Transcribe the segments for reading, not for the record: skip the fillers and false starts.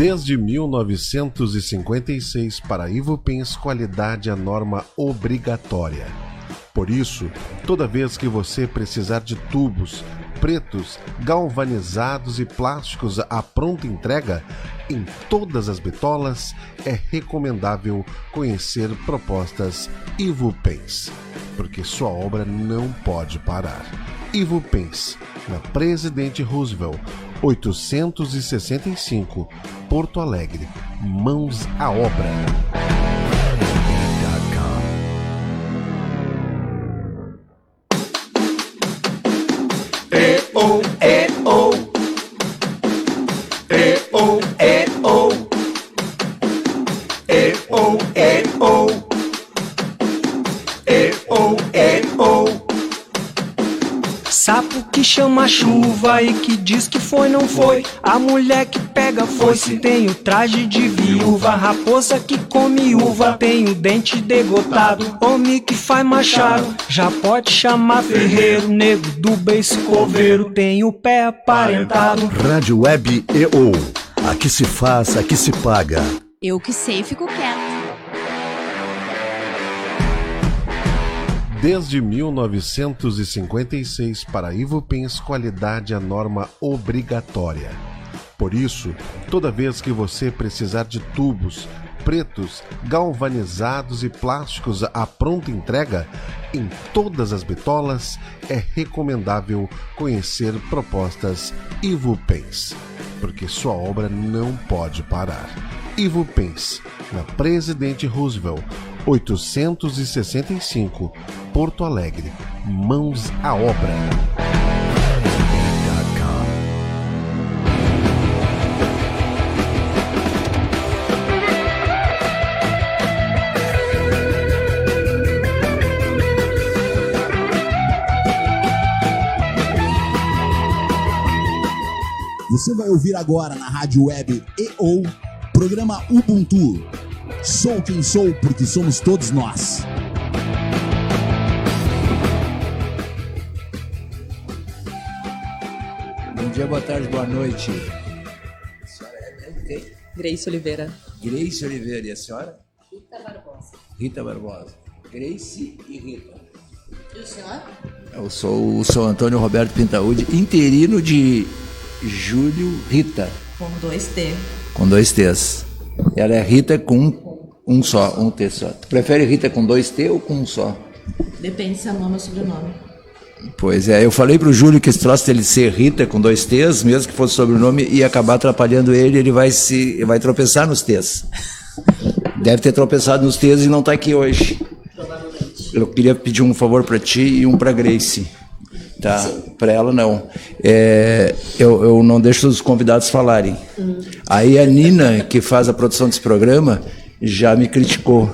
Desde 1956, para a Ivupens, qualidade é norma obrigatória. Por isso, toda vez que você precisar de tubos pretos, galvanizados e plásticos à pronta entrega, em todas as bitolas, é recomendável conhecer propostas Ivupens, porque sua obra não pode parar. Ivupens, na Presidente Roosevelt, 865, Porto Alegre. Mãos à obra. E-oh, e-oh. E-oh, e-oh. E-oh, e-oh. E-oh, e-oh. Sapo que chama chuva e que diz que foi, não foi. A mulher que pega foice tem o traje de viúva. Raposa que come uva tem o dente degotado. Homem que faz machado já pode chamar ferreiro. Nego do beiço coveiro tem o pé aparentado. Rádio Web EO. Aqui se faz, aqui se paga. Eu que sei, fico quieto. Desde 1956, para a Ivupens, qualidade é norma obrigatória. Por isso, toda vez que você precisar de tubos pretos, galvanizados e plásticos à pronta entrega, em todas as bitolas, é recomendável conhecer propostas Ivupens, porque sua obra não pode parar. Ivupens, na Presidente Roosevelt, 865, Porto Alegre. Mãos à obra. Você vai ouvir agora na Rádio Web EO, programa Ubuntu. Sou quem sou porque somos todos nós. Bom dia, boa tarde, boa noite. A senhora é quem? Grace Oliveira. Grace Oliveira. E a senhora? Rita Barbosa. Rita Barbosa. Grace e Rita. E o senhor? Eu sou o São Antônio Roberto Pintaúde, interino de Júlio Rita. Com 2 T. Com 2 T's. Ela é Rita com um só, um T só. Tu prefere Rita com 2 T ou com um só? Depende se é nome ou sobrenome. Pois é, eu falei pro Júlio que esse troço dele ser Rita com 2 T's, mesmo que fosse sobrenome, ia acabar atrapalhando ele vai tropeçar nos T's. Deve ter tropeçado nos T's e não tá aqui hoje. Provavelmente. Eu queria pedir um favor para ti e um para Grace. Tá? Para ela não. Eu não deixo os convidados falarem. Aí a Nina, que faz a produção desse programa, já me criticou.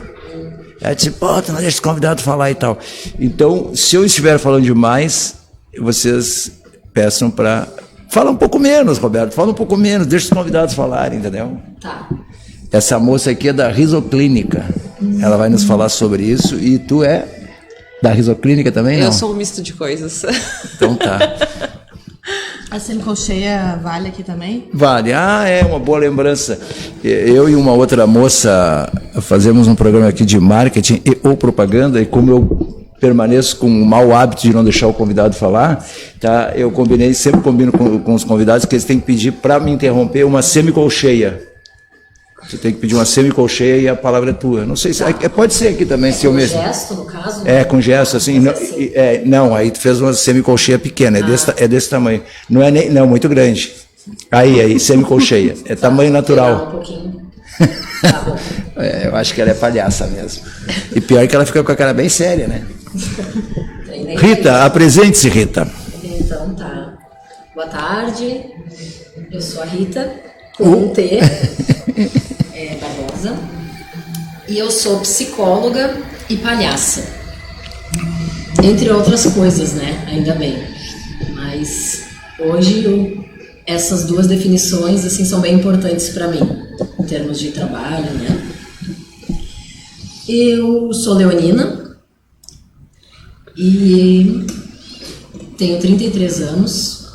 Ela disse, pô, tu não deixa os convidados falar e tal. Então, se eu estiver falando demais, vocês peçam para... Fala um pouco menos, Roberto, fala um pouco menos, deixa os convidados falarem, entendeu? Tá. Essa moça aqui é da Risoclínica. Ela vai nos falar sobre isso. E tu é da Risoclínica também, não? Eu sou um misto de coisas. Então tá. A semicolcheia vale aqui também? Vale. É uma boa lembrança. Eu e uma outra moça fazemos um programa aqui de marketing ou propaganda, e como eu permaneço com o mau hábito de não deixar o convidado falar, tá? Eu sempre combino com os convidados que eles têm que pedir para me interromper uma semicolcheia. Você tem que pedir uma semicolcheia e a palavra é tua. Não sei se... pode ser aqui também, se eu mesmo... Com gesto, no caso? Com gesto, assim. Não, aí tu fez uma semicolcheia pequena, é desse tamanho. Não é nem... Não, muito grande. Aí, semicolcheia. É tamanho natural. Um pouquinho. Tá bom. Eu acho que ela é palhaça mesmo. E pior que ela fica com a cara bem séria, né? Rita, apresente-se, Rita. Então tá. Boa tarde. Eu sou a Rita, com um T. Barbosa, e eu sou psicóloga e palhaça, entre outras coisas, né? Ainda bem. Mas hoje essas duas definições assim são bem importantes para mim em termos de trabalho, né? Eu sou leonina e tenho 33 anos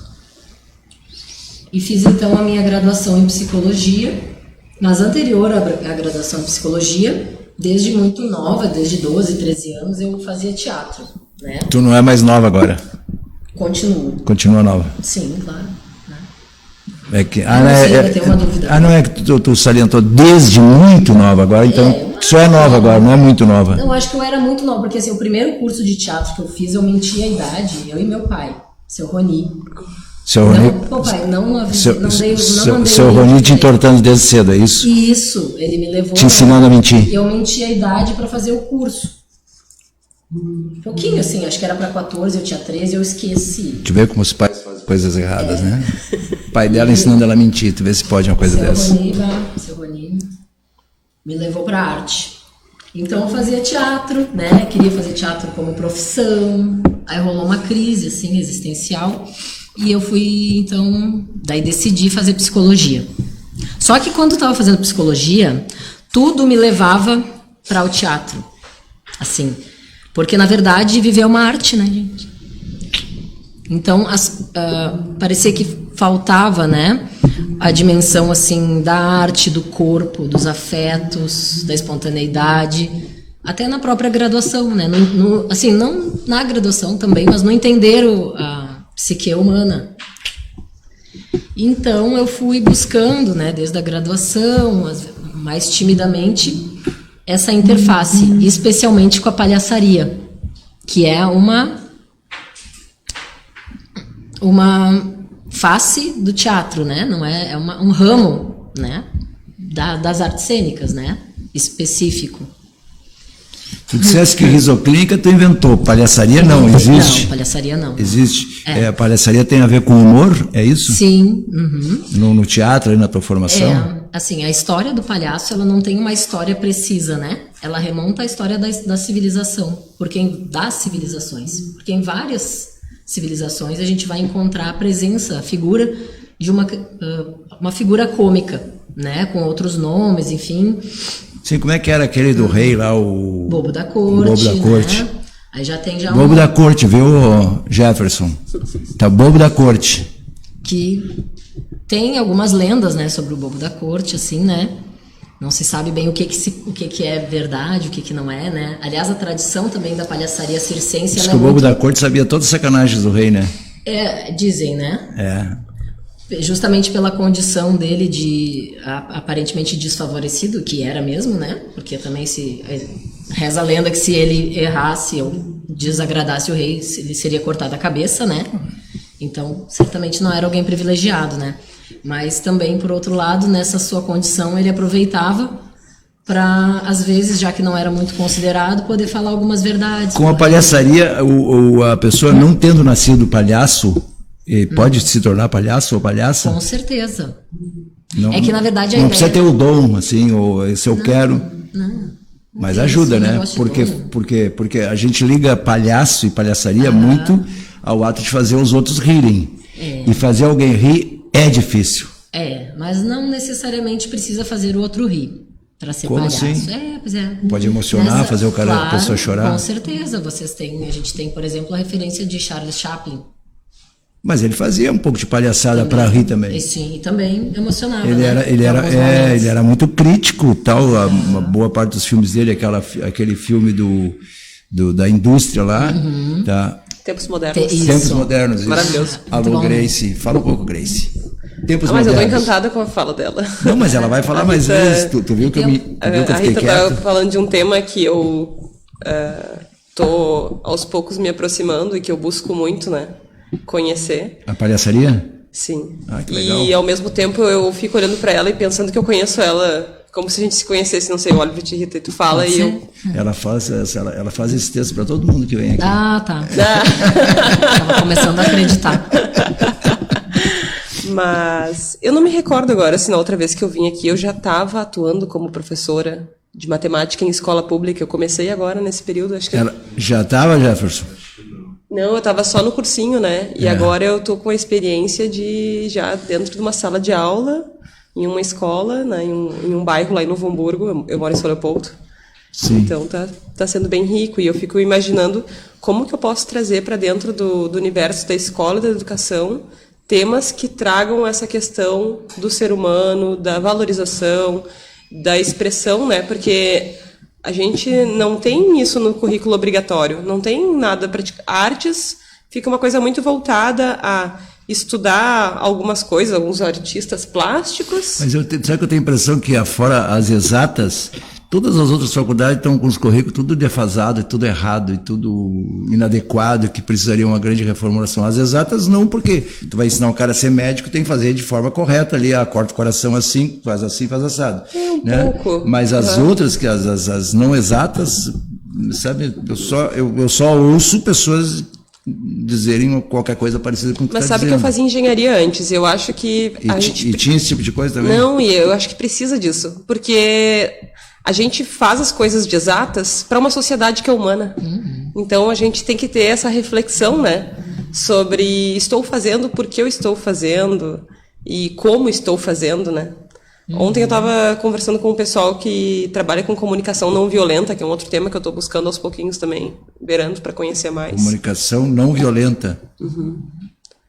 e fiz então a minha graduação em psicologia Mas anterior à graduação em psicologia, desde muito nova, desde 12, 13 anos, eu fazia teatro, né? Tu não é mais nova agora? Continuo. Continua nova? Sim, claro. É que, tem uma dúvida. Não é que tu salientou desde muito nova agora, então só é nova agora, não é muito nova. Não, acho que eu era muito nova, porque assim, o primeiro curso de teatro que eu fiz, eu menti a idade, eu e meu pai, seu Roni. Seu Roni, seu Roni te entortando desde cedo, é isso? Isso, ele me levou... Te ensinando a mentir. Eu menti a idade para fazer o curso. Um pouquinho assim, acho que era para 14, eu tinha 13, eu esqueci. Tu vê como os pais fazem coisas erradas, né? O pai dela ensinando ela a mentir, tu vê se pode uma coisa dessa. Seu Roni me levou para arte. Então eu fazia teatro, né? Queria fazer teatro como profissão. Aí rolou uma crise assim existencial e eu fui, então, daí decidi fazer psicologia. Só que quando eu estava fazendo psicologia, tudo me levava para o teatro. Assim, porque na verdade viver é uma arte, né, gente? Então parecia que faltava, né, a dimensão assim da arte, do corpo, dos afetos, da espontaneidade, até na própria graduação, né? Assim, não na graduação também, mas no entender a psique humana. Então eu fui buscando, né, desde a graduação, mais timidamente, essa interface, especialmente com a palhaçaria, que é uma face do teatro, né? Não é um ramo, né, das artes cênicas, né, específico. Tu disseste que risoclínica tu inventou, palhaçaria não existe? Não, palhaçaria não. Existe? A palhaçaria tem a ver com humor, é isso? Sim. Uhum. No teatro, na tua formação? Assim, a história do palhaço, ela não tem uma história precisa, né? Ela remonta à história da civilização, das civilizações. Porque em várias civilizações a gente vai encontrar a presença, a figura de uma figura cômica, né? Com outros nomes, enfim. Sim, como é que era aquele do rei lá, o... Bobo da Corte. Bobo da Corte. Né? Aí já tem Bobo da Corte, viu, Jefferson? Tá, Bobo da Corte. Que tem algumas lendas, né, sobre o Bobo da Corte, assim, né? Não se sabe bem o que é verdade, o que não é, né? Aliás, a tradição também da palhaçaria circense... Diz que o Bobo da Corte sabia todas as sacanagens do rei, né? Dizem, né? Justamente pela condição dele de aparentemente desfavorecido, que era mesmo, né? Porque também reza a lenda que se ele errasse ou desagradasse o rei, ele seria cortado a cabeça, né? Então, certamente não era alguém privilegiado, né? Mas também, por outro lado, nessa sua condição, ele aproveitava para, às vezes, já que não era muito considerado, poder falar algumas verdades. Com a palhaçaria, a pessoa não tendo nascido palhaço, pode se tornar palhaço ou palhaça? Com certeza. Não, é que, na verdade, não precisa ter o dom, assim, ou se eu quero... Não. Mas ajuda, né? Porque a gente liga palhaço e palhaçaria muito ao ato de fazer os outros rirem. E fazer alguém rir é difícil. Mas não necessariamente precisa fazer o outro rir para ser Como palhaço. assim? Pois é. Pode emocionar, fazer a pessoa chorar? Com certeza. A gente tem, por exemplo, a referência de Charles Chaplin. Mas ele fazia um pouco de palhaçada para rir também. Sim, e também emocionava. Ele era muito crítico, tal. Uma boa parte dos filmes dele, aquele filme da indústria lá, tá? Tempos Modernos. Tempos Modernos, isso. Maravilhoso. Alô, Grace. Fala um pouco, Grace. Tempos mas Modernos. eu tô encantada com a fala dela. Não, mas ela vai falar mais vezes. Tu viu que eu fiquei A Rita quieto? tá falando de um tema que eu tô aos poucos me aproximando e que eu busco muito, né? Conhecer. A palhaçaria? Sim. Que legal. E ao mesmo tempo eu fico olhando pra ela e pensando que eu conheço ela como se a gente se conhecesse, não sei, eu olho pra ti, Rita, e tu fala e eu... Ela faz esse texto pra todo mundo que vem aqui. Tá. Tava começando a acreditar. Mas eu não me recordo agora se na outra vez que eu vim aqui eu já estava atuando como professora de matemática em escola pública. Eu comecei agora nesse período, acho que... Ela já estava, Jefferson? Não, eu estava só no cursinho, né? E agora eu tô com a experiência de já dentro de uma sala de aula, em uma escola, né? em um bairro lá em Novo Hamburgo. Eu moro em São Leopoldo. Sim. Então tá sendo bem rico. E eu fico imaginando como que eu posso trazer para dentro do universo da escola e da educação temas que tragam essa questão do ser humano, da valorização, da expressão, né? Porque a gente não tem isso no currículo obrigatório, não tem nada prático. Artes fica uma coisa muito voltada a estudar algumas coisas, alguns artistas plásticos. Mas sabe que eu tenho a impressão que, fora as exatas, todas as outras faculdades estão com os currículos tudo defasado, tudo errado, e tudo inadequado, que precisaria uma grande reformulação. As exatas não, porque tu vai ensinar um cara a ser médico, tem que fazer de forma correta ali, corta o coração assim, faz assado. Um pouco. Mas as outras, que as não exatas, sabe, eu só ouço pessoas dizerem qualquer coisa parecida com o que Mas tá sabe dizendo. que eu fazia engenharia antes, eu acho que E tinha esse tipo de coisa também? Não, e eu acho que precisa disso, porque a gente faz as coisas de exatas para uma sociedade que é humana. Então a gente tem que ter essa reflexão, né, sobre estou fazendo, por que eu estou fazendo e como estou fazendo, né? Ontem eu estava conversando com um pessoal que trabalha com comunicação não violenta, que é um outro tema que eu estou buscando aos pouquinhos também, beirando para conhecer mais. Comunicação não violenta.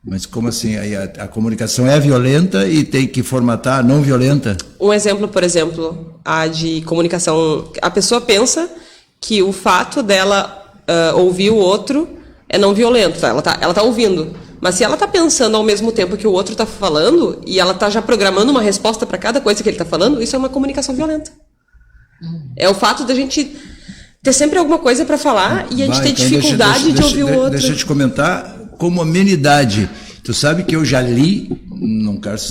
Mas como assim? Aí a comunicação é violenta e tem que formatar a não violenta? Um exemplo, por exemplo, a de comunicação. A pessoa pensa que o fato dela ouvir o outro é não violento, tá? Ela tá ouvindo. Mas se ela tá pensando ao mesmo tempo que o outro tá falando e ela tá já programando uma resposta para cada coisa que ele tá falando, isso é uma comunicação violenta. É o fato da gente ter sempre alguma coisa para falar e a gente ter dificuldade de ouvir o outro. Deixa eu te comentar como amenidade. Tu sabe que eu já li,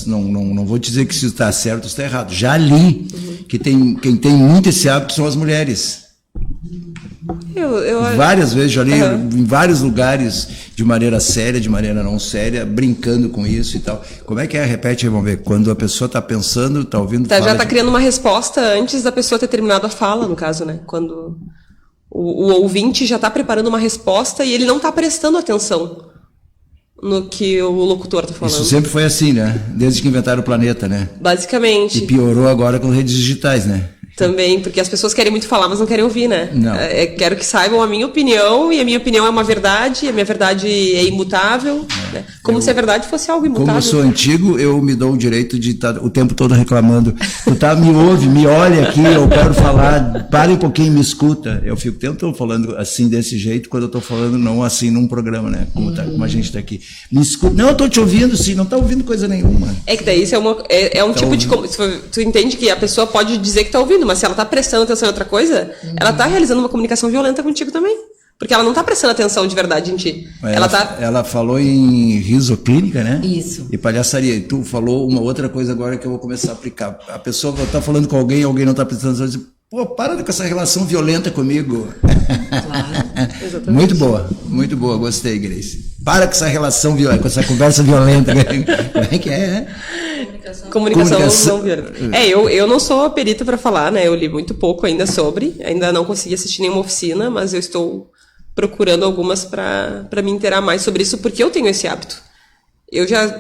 não vou dizer que isso está certo ou está errado, já li que quem tem muito esse hábito são as mulheres. Várias vezes já li em vários lugares, de maneira séria, de maneira não séria, brincando com isso e tal. Como é que é? Repete aí, vamos ver. Quando a pessoa está pensando, está ouvindo... Já está criando uma resposta antes da pessoa ter terminado a fala, no caso, né? Quando o ouvinte já está preparando uma resposta e ele não está prestando atenção no que o locutor está falando. Isso sempre foi assim, né? Desde que inventaram o planeta, né? Basicamente. E piorou agora com redes digitais, né? Também, porque as pessoas querem muito falar, mas não querem ouvir, né? Não. Quero que saibam a minha opinião, e a minha opinião é uma verdade, e a minha verdade é imutável, né? Como se a verdade fosse algo imutável. Como eu sou antigo, eu me dou o direito de estar o tempo todo reclamando. Tu me ouve, me olha aqui, eu quero falar, pare um pouquinho, me escuta. Eu fico o tempo todo falando assim, desse jeito, quando eu estou falando não assim num programa, né? Como a gente está aqui. Me escuta. Não, eu estou te ouvindo sim, não está ouvindo coisa nenhuma. É que daí isso é um tipo de... Tu entende que a pessoa pode dizer que está ouvindo, mas se ela está prestando atenção em outra coisa, ela está realizando uma comunicação violenta contigo também. Porque ela não está prestando atenção de verdade em ti. Ela falou em risoclínica, né? Isso. E palhaçaria. E tu falou uma outra coisa agora que eu vou começar a aplicar. A pessoa está falando com alguém não está prestando atenção. Diz, pô, para com essa relação violenta comigo. Claro. Muito boa, gostei, Grace. Para com essa relação violenta, com essa conversa violenta. Como é que é, né? Comunicação não violenta. Eu não sou perita para falar, né? Eu li muito pouco ainda ainda não consegui assistir nenhuma oficina, mas eu estou procurando algumas para me inteirar mais sobre isso, porque eu tenho esse hábito.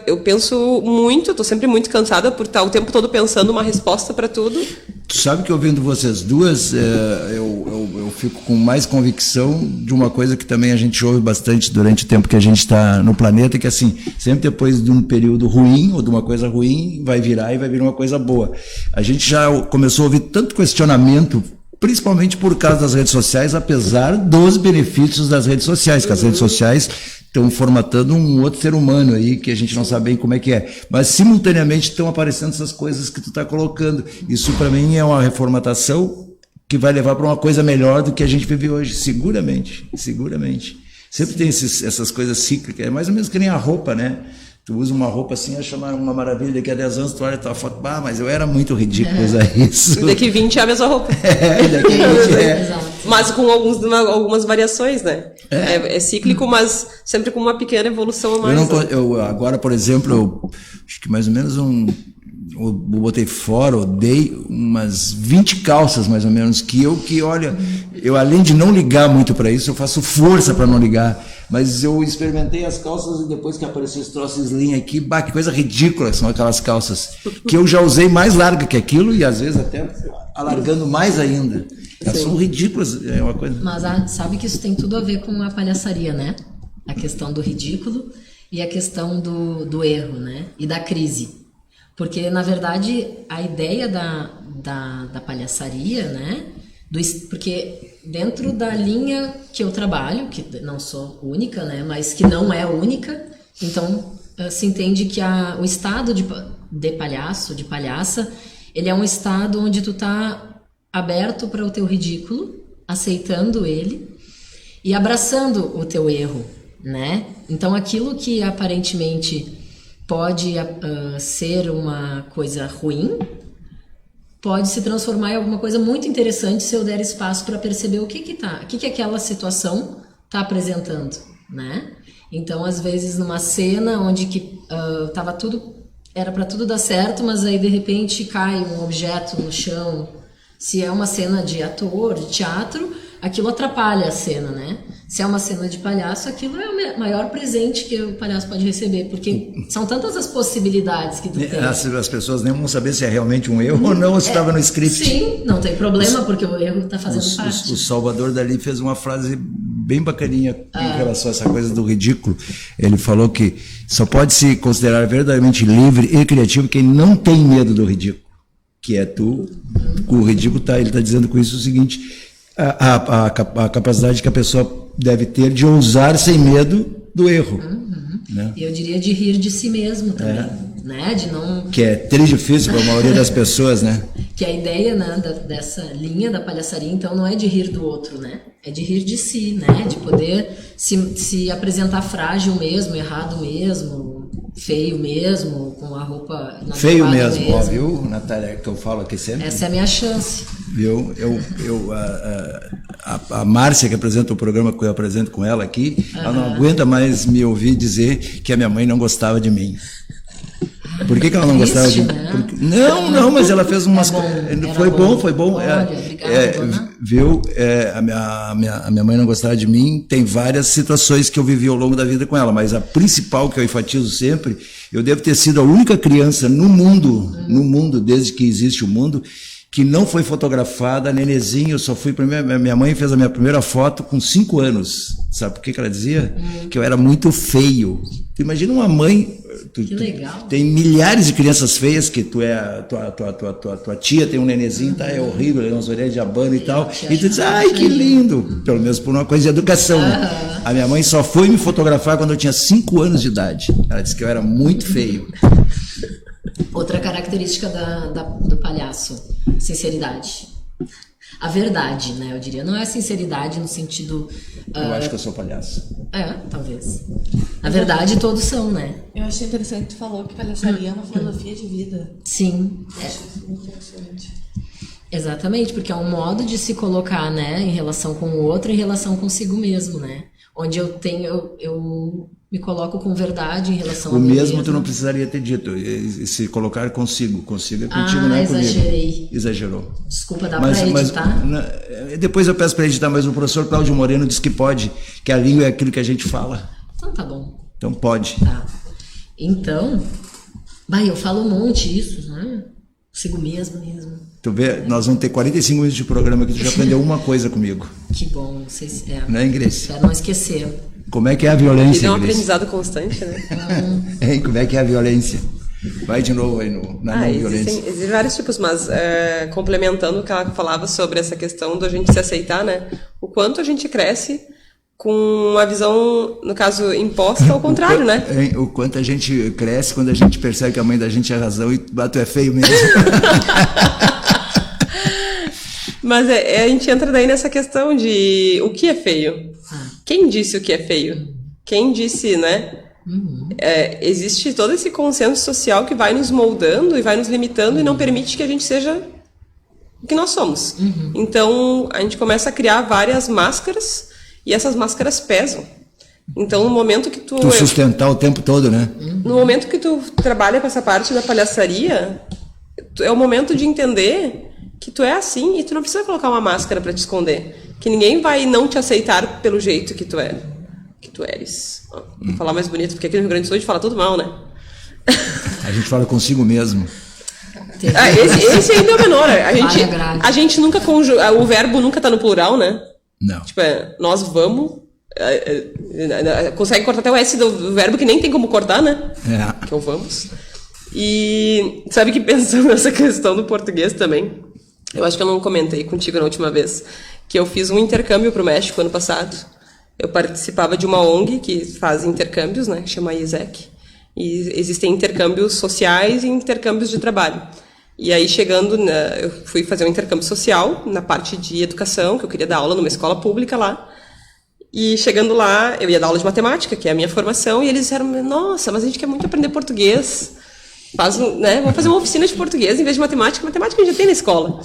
Eu penso muito, estou sempre muito cansada por estar o tempo todo pensando uma resposta para tudo. Tu sabe que ouvindo vocês duas, eu fico com mais convicção de uma coisa que também a gente ouve bastante durante o tempo que a gente está no planeta, que assim, sempre depois de um período ruim ou de uma coisa ruim, vai virar uma coisa boa. A gente já começou a ouvir tanto questionamento, principalmente por causa das redes sociais, apesar dos benefícios das redes sociais, que as redes sociais estão formatando um outro ser humano aí, que a gente não sabe bem como é que é. Mas, simultaneamente, estão aparecendo essas coisas que tu está colocando. Isso, para mim, é uma reformatação que vai levar para uma coisa melhor do que a gente vive hoje. Seguramente. Sempre tem essas coisas cíclicas. É mais ou menos que nem a roupa, né? Tu usa uma roupa assim, acha uma maravilha, daqui a 10 anos tu olha a tua foto, mas eu era muito ridículo usar isso. Daqui 20 é a mesma roupa. Daqui 20 é. Mas com algumas variações, né? É cíclico, mas sempre com uma pequena evolução a mais. Agora, por exemplo, acho que mais ou menos eu botei fora, eu dei umas 20 calças, mais ou menos, olha, eu além de não ligar muito para isso, eu faço força para não ligar, mas eu experimentei as calças e depois que apareceu esse troço slim aqui, que coisa ridícula são aquelas calças, que eu já usei mais larga que aquilo e às vezes até alargando mais ainda. Elas são ridículas, é uma coisa... Mas sabe que isso tem tudo a ver com a palhaçaria, né? A questão do ridículo. e a questão do erro, né? E da crise. Porque, na verdade, a ideia da palhaçaria, né? Porque dentro da linha que eu trabalho, que não sou única, né? Mas que não é única, então se entende que o estado de palhaço, de palhaça, ele é um estado onde tu tá aberto para o teu ridículo, aceitando ele e abraçando o teu erro, né? Então aquilo que aparentemente pode ser uma coisa ruim, pode se transformar em alguma coisa muito interessante se eu der espaço para perceber o que aquela situação está apresentando, né? Então, às vezes, numa cena onde era para tudo dar certo, mas aí de repente cai um objeto no chão. Se é uma cena de ator, de teatro, aquilo atrapalha a cena, né? Se é uma cena de palhaço, aquilo é o maior presente que o palhaço pode receber, porque são tantas as possibilidades que tu tem. As pessoas nem vão saber se é realmente um erro ou não, ou se estava no script. Sim, não tem problema, porque o erro está fazendo parte. O Salvador Dalí fez uma frase bem bacaninha em relação a essa coisa do ridículo. Ele falou que só pode se considerar verdadeiramente livre e criativo quem não tem medo do ridículo. Que é tu, o ridículo ele está dizendo com isso o seguinte: a capacidade que a pessoa deve ter de ousar sem medo do erro. Né? Eu diria de rir de si mesmo também, né? De não... Que é difícil para a maioria das pessoas, né? Que a ideia, né, dessa linha da palhaçaria, então, não é de rir do outro, né? É de rir de si, né? De poder se apresentar frágil mesmo, errado mesmo, feio mesmo, com a roupa feio mesmo, ó, viu, Natália, que eu falo aqui sempre. Essa é a minha chance. Viu? A Márcia, que apresenta o programa que eu apresento com ela aqui, ela não aguenta mais me ouvir dizer que a minha mãe não gostava de mim. Por que ela não gostava de mim? Né? Não, mas ela fez umas coisas. Foi bom. Olha, obrigada, viu? A minha mãe não gostava de mim. Tem várias situações que eu vivi ao longo da vida com ela, mas a principal que eu enfatizo sempre, eu devo ter sido a única criança no mundo, desde que existe o mundo, que não foi fotografada, nenezinho. Eu só fui minha mãe fez a minha primeira foto com 5 anos. Sabe por que ela dizia? Que eu era muito feio. Tu imagina uma mãe. Que legal. Tem milhares de crianças feias que tua tia tem um nenenzinho, tá, é horrível, tem umas orelhas de abano e tal. E tu diz, ai, que lindo. Pelo menos por uma coisa de educação. Né? A minha mãe só foi me fotografar quando eu tinha 5 anos de idade. Ela disse que eu era muito feio. Outra característica do palhaço, sinceridade. A verdade, né? Eu diria, não é sinceridade no sentido... Eu acho que eu sou palhaço. Talvez. Na verdade, todos são, né? Eu achei interessante que tu falou que palhaçaria é uma filosofia de vida. Sim. Acho muito interessante. Exatamente, porque é um modo de se colocar, né? Em relação com o outro, em relação consigo mesmo, né? Onde eu me coloco com verdade em relação a mim mesmo. O mesmo tu não precisaria ter dito, se colocar consigo é contigo, não é exagerei. Comigo. Exagerou. Desculpa, dá para editar? Depois eu peço para editar, mas o professor Cláudio Moreno disse que pode, que a língua é aquilo que a gente fala. Então tá bom. Então pode. Tá. Então, eu falo um monte isso, né? Consigo mesmo. Tu vê, nós vamos ter 45 minutos de programa que tu já aprendeu uma coisa comigo. Que bom, não sei se é. Não é, Ingrid? Espero não esquecer. Como é que é a violência, é um aprendizado constante, né? Como é que é a violência? Vai de novo aí na não violência. Existem vários tipos, mas complementando o que ela falava sobre essa questão da gente se aceitar, né? O quanto a gente cresce com uma visão, no caso, imposta ao contrário, né? O quanto a gente cresce quando a gente percebe que a mãe da gente é razão e tu é feio mesmo. Mas a gente entra daí nessa questão de o que é feio. Quem disse o que é feio? Quem disse, né? Existe todo esse consenso social que vai nos moldando e vai nos limitando e não permite que a gente seja o que nós somos. Então, a gente começa a criar várias máscaras e essas máscaras pesam. Então, no momento que tu sustentar o tempo todo, né? No momento que tu trabalha com essa parte da palhaçaria, é o momento de entender que tu é assim e tu não precisa colocar uma máscara para te esconder. Que ninguém vai não te aceitar pelo jeito que tu é. Que tu eres. Vou falar mais bonito, porque aqui no Rio Grande do Sul a gente fala tudo mal, né? A gente fala consigo mesmo. Esse ainda é o menor. A gente nunca conjuga. O verbo nunca tá no plural, né? Não. Tipo, nós vamos. Consegue cortar até o S do verbo que nem tem como cortar, né? Que é o vamos. E sabe que pensando nessa questão do português também, eu acho que eu não comentei contigo na última vez, que eu fiz um intercâmbio para o México ano passado. Eu participava de uma ONG que faz intercâmbios, né, que chama ISEC. E existem intercâmbios sociais e intercâmbios de trabalho. E aí, chegando, eu fui fazer um intercâmbio social na parte de educação, que eu queria dar aula numa escola pública lá. E chegando lá, eu ia dar aula de matemática, que é a minha formação, e eles disseram, nossa, mas a gente quer muito aprender português. Vamos fazer uma oficina de português em vez de matemática. Matemática a gente já tem na escola.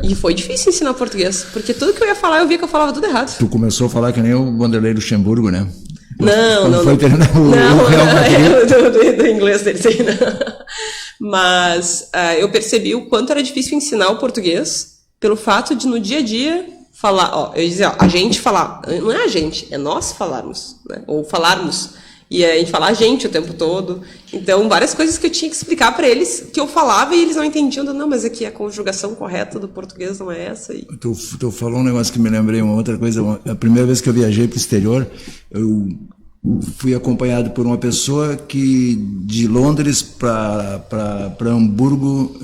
E foi difícil ensinar português, porque tudo que eu ia falar, eu via que eu falava tudo errado. Tu começou a falar que nem o Vanderlei Luxemburgo, né? Não. Foi terminar o Real Madrid. Do inglês dele, sim, não. Mas eu percebi o quanto era difícil ensinar o português pelo fato de, no dia a dia, falar... eu dizia, a gente falar. Não é a gente, é nós falarmos, né? Ou falarmos. E a gente falar a gente o tempo todo. Então, várias coisas que eu tinha que explicar para eles, que eu falava e eles não entendiam. Não, mas aqui a conjugação correta do português não é essa. E... Tu falou um negócio que me lembrei, uma outra coisa. A primeira vez que eu viajei para o exterior, eu fui acompanhado por uma pessoa que de Londres para Hamburgo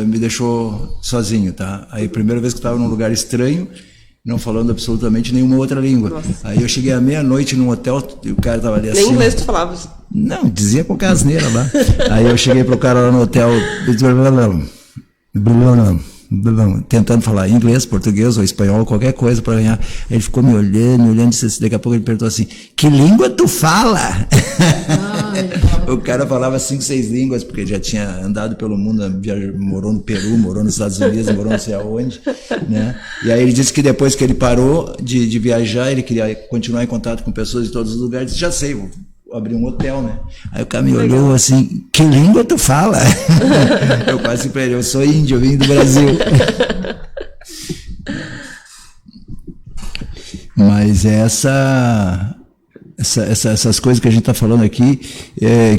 me deixou sozinho, tá? Aí, a primeira vez que eu estava num lugar estranho, não falando absolutamente nenhuma outra língua. Nossa. Aí eu cheguei à meia-noite num hotel e o cara tava ali assim... Nem inglês tu falava? Não, dizia qualquer asneira lá. Aí eu cheguei pro cara lá no hotel... tentando falar inglês, português ou espanhol, qualquer coisa para ganhar. Ele ficou me olhando, disse, daqui a pouco ele perguntou assim, que língua tu fala? O cara falava 5, 6 línguas, porque já tinha andado pelo mundo, morou no Peru, morou nos Estados Unidos, morou não sei aonde, né? E aí ele disse que depois que ele parou de viajar, ele queria continuar em contato com pessoas de todos os lugares, disse, já sei, vou abrir um hotel, né? Aí o cara me olhou assim, que língua tu fala? Eu quase pra ele, eu sou índio, eu vim do Brasil. Mas essas coisas que a gente está falando aqui,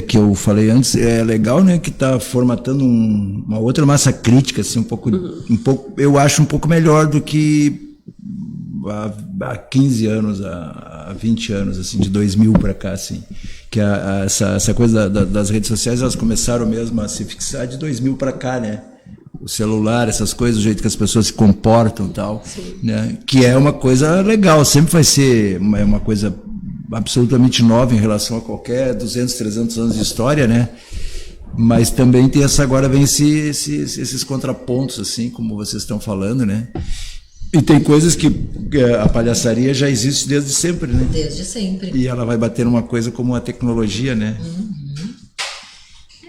que eu falei antes, é legal, né, que está formatando uma outra massa crítica, assim, um pouco, eu acho um pouco melhor do que há 15 anos, há 20 anos, assim, de 2000 para cá, assim, que essa coisa das redes sociais, elas começaram mesmo a se fixar de 2000 para cá, né? O celular, essas coisas, o jeito que as pessoas se comportam e tal, né? Que é uma coisa legal, sempre vai ser uma coisa absolutamente nova em relação a qualquer 200, 300 anos de história, né? Mas também tem agora vem esses contrapontos, assim, como vocês estão falando, né? E tem coisas que a palhaçaria já existe desde sempre, né? Desde sempre. E ela vai bater numa coisa como a tecnologia, né?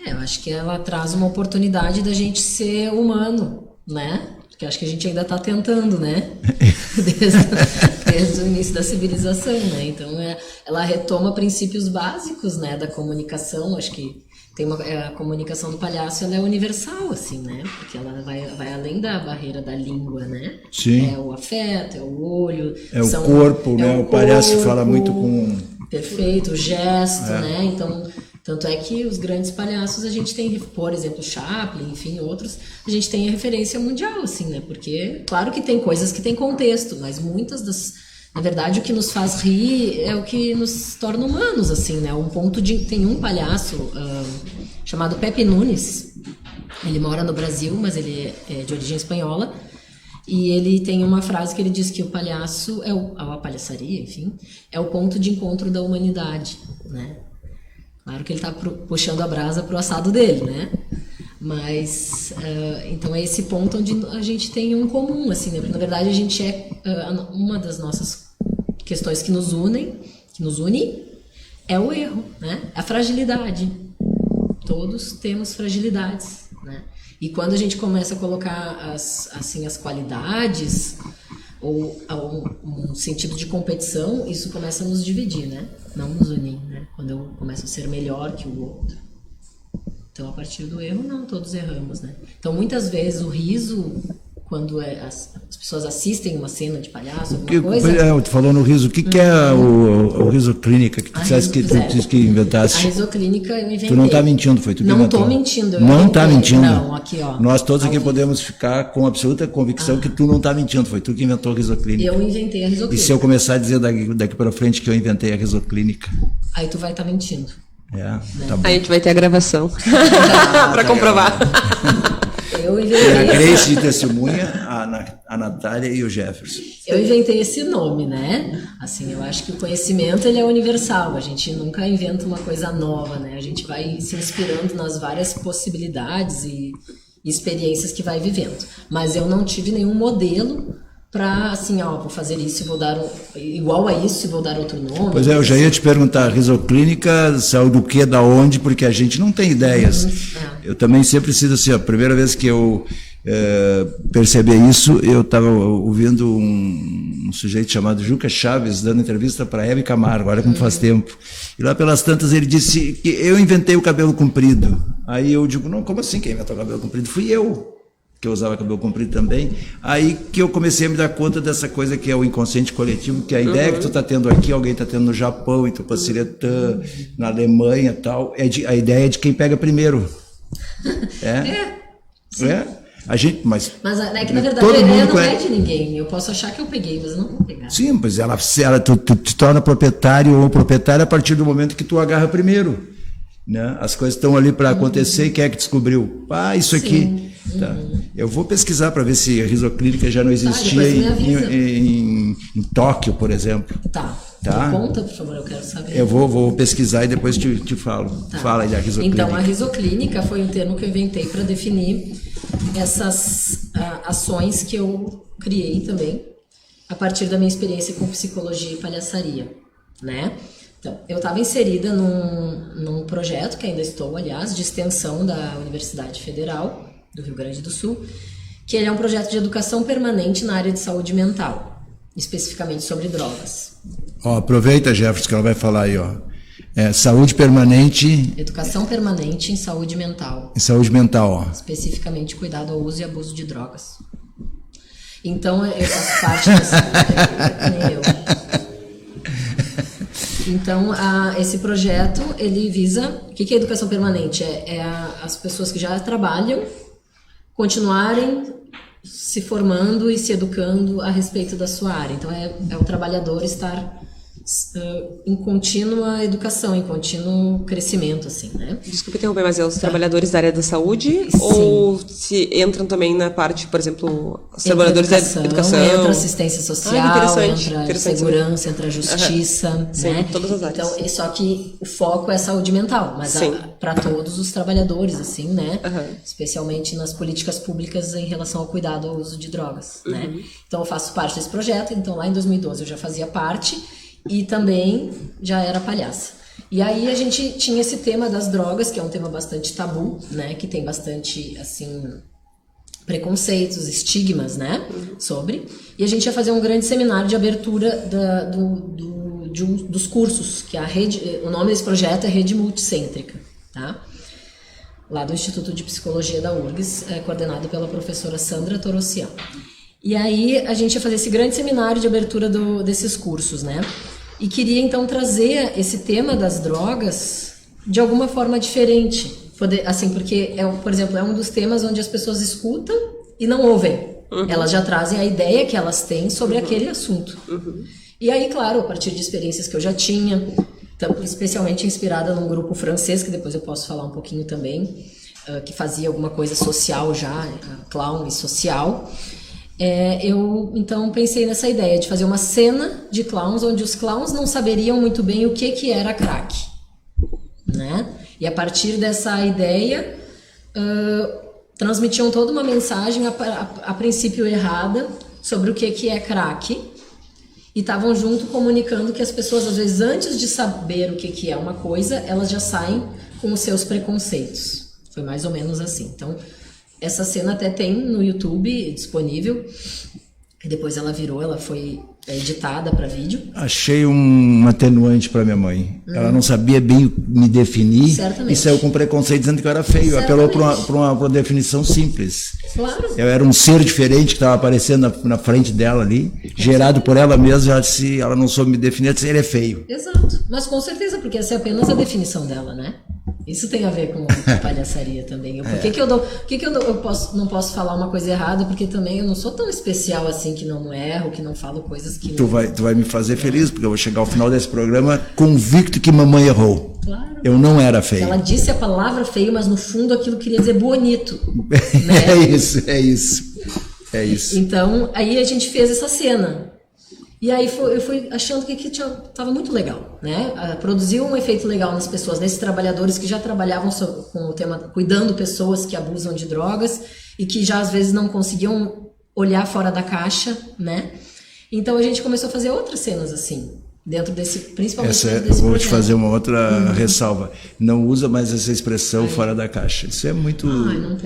Eu acho que ela traz uma oportunidade da gente ser humano, né? Porque acho que a gente ainda está tentando, né? Desde o início da civilização, né? Então, ela retoma princípios básicos, né, da comunicação. Acho que a comunicação do palhaço, ela é universal, assim, né? Porque ela vai além da barreira da língua, né? Sim. É o afeto, é o olho. É o corpo, né? O palhaço fala muito com... Perfeito, o gesto, né? Então, tanto é que os grandes palhaços, a gente tem, por exemplo, Chaplin, enfim, outros, a gente tem a referência mundial, assim, né? Porque, claro que tem coisas que tem contexto, mas muitas das... Na verdade, o que nos faz rir é o que nos torna humanos, assim, né? Tem um palhaço chamado Pepe Nunes. Ele mora no Brasil, mas ele é de origem espanhola. E ele tem uma frase que ele diz que o palhaço a palhaçaria, enfim, é o ponto de encontro da humanidade, né? Claro que ele está puxando a brasa pro assado dele, né? Mas, então é esse ponto onde a gente tem um comum, assim, né? Porque, na verdade, a gente uma das nossas questões que nos une é o erro, né? A fragilidade. Todos temos fragilidades, né? E quando a gente começa a colocar as qualidades ou um sentido de competição, isso começa a nos dividir, né? Não nos unir, né? Quando eu começo a ser melhor que o outro. Então, a partir do erro, não, todos erramos, né? Então, muitas vezes, o riso quando as pessoas assistem uma cena de palhaço, alguma coisa... Tu falou no riso, o que é o risoclínica que tu disseste que tu disse que inventaste? A risoclínica eu inventei. Tu não está mentindo, foi tu que não inventou. Não estou mentindo. Não está mentindo. Não, aqui, ó. Nós todos aqui podemos ficar com absoluta convicção que tu não está mentindo, foi tu que inventou a risoclínica. Eu inventei a risoclínica. E se eu começar a dizer daqui para frente que eu inventei a risoclínica? Aí tu vai estar mentindo. Tá bom. Aí a gente vai ter a gravação para comprovar. Eu inventei. A Grace de testemunha, a Natália e o Jefferson. Eu inventei esse nome, né? Assim, eu acho que o conhecimento ele é universal. A gente nunca inventa uma coisa nova, né? A gente vai se inspirando nas várias possibilidades e experiências que vai vivendo. Mas eu não tive nenhum modelo para, assim, vou fazer isso e vou dar igual a isso e vou dar outro nome. Pois é, eu já ia te perguntar, risoclínica saiu do que, da onde, porque a gente não tem ideias. Eu também sempre preciso, assim, a primeira vez que eu percebi isso, eu estava ouvindo um sujeito chamado Juca Chaves dando entrevista para Hebe Camargo, olha como faz tempo. E lá pelas tantas ele disse que eu inventei o cabelo comprido. Aí eu digo, não, como assim quem inventou o cabelo comprido? Fui eu. Que eu usava cabelo comprido também, aí que eu comecei a me dar conta dessa coisa que é o inconsciente coletivo, que a ideia que tu tá tendo aqui, alguém tá tendo no Japão, em Tupaciretã, na Alemanha e tal, a ideia é de quem pega primeiro. A gente, mas é que na verdade a ideia não é de ninguém. Eu posso achar que eu peguei, mas eu não vou pegar. Sim, pois tu te torna proprietário ou proprietária a partir do momento que tu agarra primeiro, né? As coisas estão ali para acontecer e quem é que descobriu? Isso aqui. Tá. Eu vou pesquisar para ver se a risoclínica já não existia em Tóquio, por exemplo. Tá. Conta, por favor, eu quero saber. Eu vou pesquisar e depois te falo. Tá. Fala aí da risoclínica. Então, a risoclínica foi um termo que eu inventei para definir essas ações que eu criei também a partir da minha experiência com psicologia e palhaçaria, né? Então, eu estava inserida num projeto, que ainda estou, aliás, de extensão da Universidade Federal do Rio Grande do Sul, que ele é um projeto de educação permanente na área de saúde mental, especificamente sobre drogas. Aproveita, Jefferson, que ela vai falar aí, saúde permanente... Educação permanente em saúde mental. Em saúde mental, Especificamente cuidado ao uso e abuso de drogas. Então, eu faço parte desse... nem eu. Então, esse projeto, ele visa... O que é educação permanente? As pessoas que já trabalham continuarem se formando e se educando a respeito da sua área. Então, é o trabalhador estar em contínua educação, em contínuo crescimento, assim, né? Desculpa interromper, mas os trabalhadores da área da saúde? Sim. Ou se entram também na parte, por exemplo, os trabalhadores da educação? Entra assistência social, entra segurança, entra justiça, né? Sim, todas as áreas. Então, só que o foco é saúde mental, mas para todos os trabalhadores, assim, né? Especialmente nas políticas públicas em relação ao cuidado ao uso de drogas, né? Então, eu faço parte desse projeto, então lá em 2012 eu já fazia parte e também já era palhaça. E aí a gente tinha esse tema das drogas, que é um tema bastante tabu, né? Que tem bastante, assim, preconceitos, estigmas, né? Sobre. E a gente ia fazer um grande seminário de abertura dos cursos, que a rede, o nome desse projeto é Rede Multicêntrica, tá? Lá do Instituto de Psicologia da URGS, coordenado pela professora Sandra Torossian. E aí a gente ia fazer esse grande seminário de abertura desses cursos, né? E queria então trazer esse tema das drogas de alguma forma diferente, assim, porque por exemplo, é um dos temas onde as pessoas escutam e não ouvem. Elas já trazem a ideia que elas têm sobre aquele assunto. E aí, claro, a partir de experiências que eu já tinha, especialmente inspirada num grupo francês, que depois eu posso falar um pouquinho também, que fazia alguma coisa social já, clown e social. Eu então pensei nessa ideia de fazer uma cena de clowns onde os clowns não saberiam muito bem o que era crack, né? E a partir dessa ideia transmitiam toda uma mensagem a princípio errada sobre o que é crack e estavam junto comunicando que as pessoas às vezes antes de saber o que é uma coisa elas já saem com os seus preconceitos. Foi mais ou menos assim. Então essa cena até tem no YouTube disponível, E depois ela foi editada para vídeo. Achei um atenuante para minha mãe. Ela não sabia bem me definir. Certamente. E saiu com preconceito dizendo que eu era feio. Apelou para uma definição simples. Claro. Eu era um ser diferente que estava aparecendo na frente dela ali, gerado por ela mesma. Ela não soube me definir, ela disse, ele é feio. Exato. Mas com certeza, porque essa é apenas a definição dela, né? Isso tem a ver com palhaçaria também. Por que eu não posso falar uma coisa errada? Porque também eu não sou tão especial assim, que não erro, que não falo coisas que... Tu vai me fazer feliz, porque eu vou chegar ao final desse programa convicto que mamãe errou. Claro. Eu não era feio. Ela disse a palavra feio, mas no fundo aquilo queria dizer bonito. Né? É isso. Então, aí a gente fez essa cena. E aí eu fui achando que estava muito legal, né? Produziu um efeito legal nas pessoas, nesses trabalhadores que já trabalhavam com o tema, cuidando pessoas que abusam de drogas e que já às vezes não conseguiam olhar fora da caixa, né? Então a gente começou a fazer outras cenas assim, dentro desse, principalmente desse eu vou projeto. te fazer uma outra ressalva. Não usa mais essa expressão fora da caixa. Isso é muito... Não,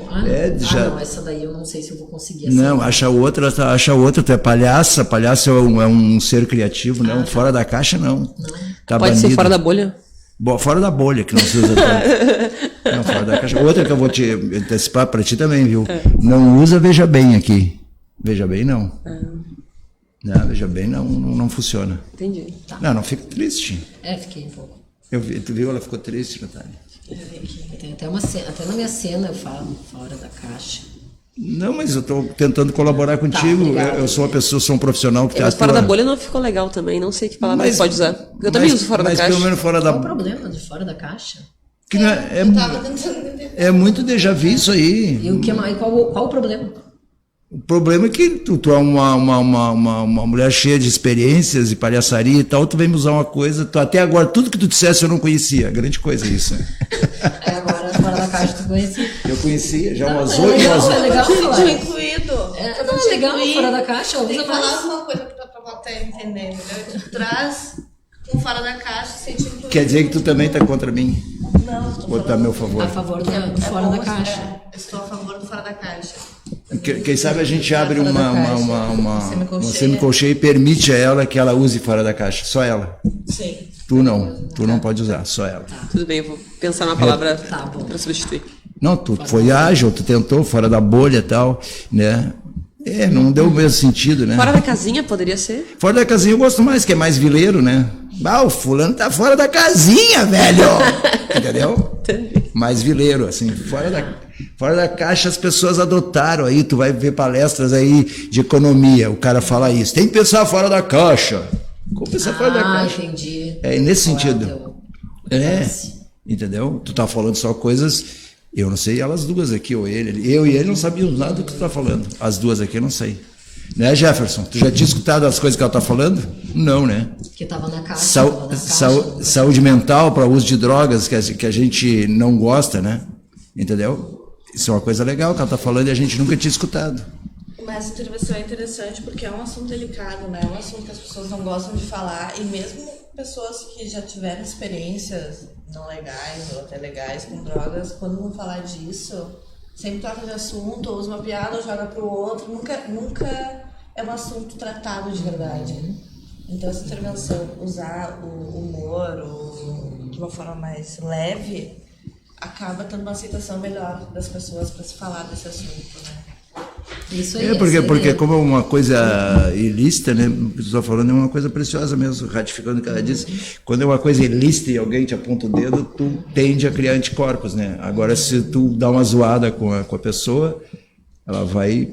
essa daí eu não sei se eu vou conseguir. Não, acha outra, tu é palhaça. Palhaço é um ser criativo, não. Fora da caixa, não. Tá Pode banido. ser fora da bolha? Fora da bolha, que não se usa tanto. Não, fora da caixa. Outra que eu vou te antecipar para ti também, viu? Não usa veja bem aqui. Veja bem, não. Não, veja bem, não funciona. Entendi. Tá. Não fica triste. Fiquei um pouco. Tu viu, ela ficou triste, Natália. Tem até uma cena, até na minha cena eu falo fora da caixa. Não, mas eu estou tentando colaborar contigo. Eu sou uma pessoa, sou um profissional que Mas fora da bolha não ficou legal também. Não sei que palavra você pode usar. Eu também uso fora da caixa. Pelo menos fora da... Qual o problema de fora da caixa? Que é muito déjà vu isso aí. E qual o problema? O problema é que tu é uma mulher cheia de experiências e palhaçaria e tal, tu vem me usar uma coisa, até agora, tudo que tu dissesse eu não conhecia, grande coisa isso. Agora, fora da caixa, tu conhecia? Eu conhecia, já umas 8 É legal falar. Tinha incluído. É legal fora da caixa, Tem usa que falar mais. alguma coisa pra plateia entender, entendeu? Tu traz um fora da caixa, se sentir incluído. Quer dizer que tu também tá contra mim? Não, estou Ou tá a meu favor? A favor do fora da caixa. Estou a favor do fora da caixa. Quem sabe a gente abre uma semicolcheia e permite a ela que ela use fora da caixa, só ela. Sim. Tu não pode usar, só ela. Tudo bem, eu vou pensar na palavra para substituir. Não, tu foi ágil, tu tentou fora da bolha e tal, né? Não deu o mesmo sentido, né? Fora da casinha poderia ser? Fora da casinha eu gosto mais, que é mais vileiro, né? O fulano tá fora da casinha, velho! Entendeu? Entendi. Mais vileiro, assim, fora da caixa as pessoas adotaram aí, tu vai ver palestras aí de economia, o cara fala isso, tem que pensar fora da caixa. Como pensar fora da caixa? Entendi. Nesse sentido. Entendeu? Tu tá falando só coisas, eu não sei, elas duas aqui, ou ele, eu e ele não sabíamos nada do que tu tá falando. As duas aqui eu não sei. Né, Jefferson? Tu já tinha escutado as coisas que ela tá falando? Não, né? Que tava na caixa. Saúde mental para uso de drogas que a gente não gosta, né? Entendeu? Isso é uma coisa legal que ela tá falando e a gente nunca tinha escutado. Mas a intervenção é interessante porque é um assunto delicado, né? É um assunto que as pessoas não gostam de falar e mesmo pessoas que já tiveram experiências não legais ou até legais com drogas, quando vão falar disso, sempre troca de assunto, ou usa uma piada ou joga pro outro, nunca é um assunto tratado de verdade. Então essa intervenção, usar o humor de uma forma mais leve, acaba tendo uma aceitação melhor das pessoas para se falar desse assunto, né? Isso aí, porque como é uma coisa ilícita, né? O que tu está falando é uma coisa preciosa mesmo, ratificando o que ela disse. Quando é uma coisa ilícita e alguém te aponta o dedo, tu tende a criar anticorpos, né? Agora, se tu dá uma zoada com a pessoa, ela vai,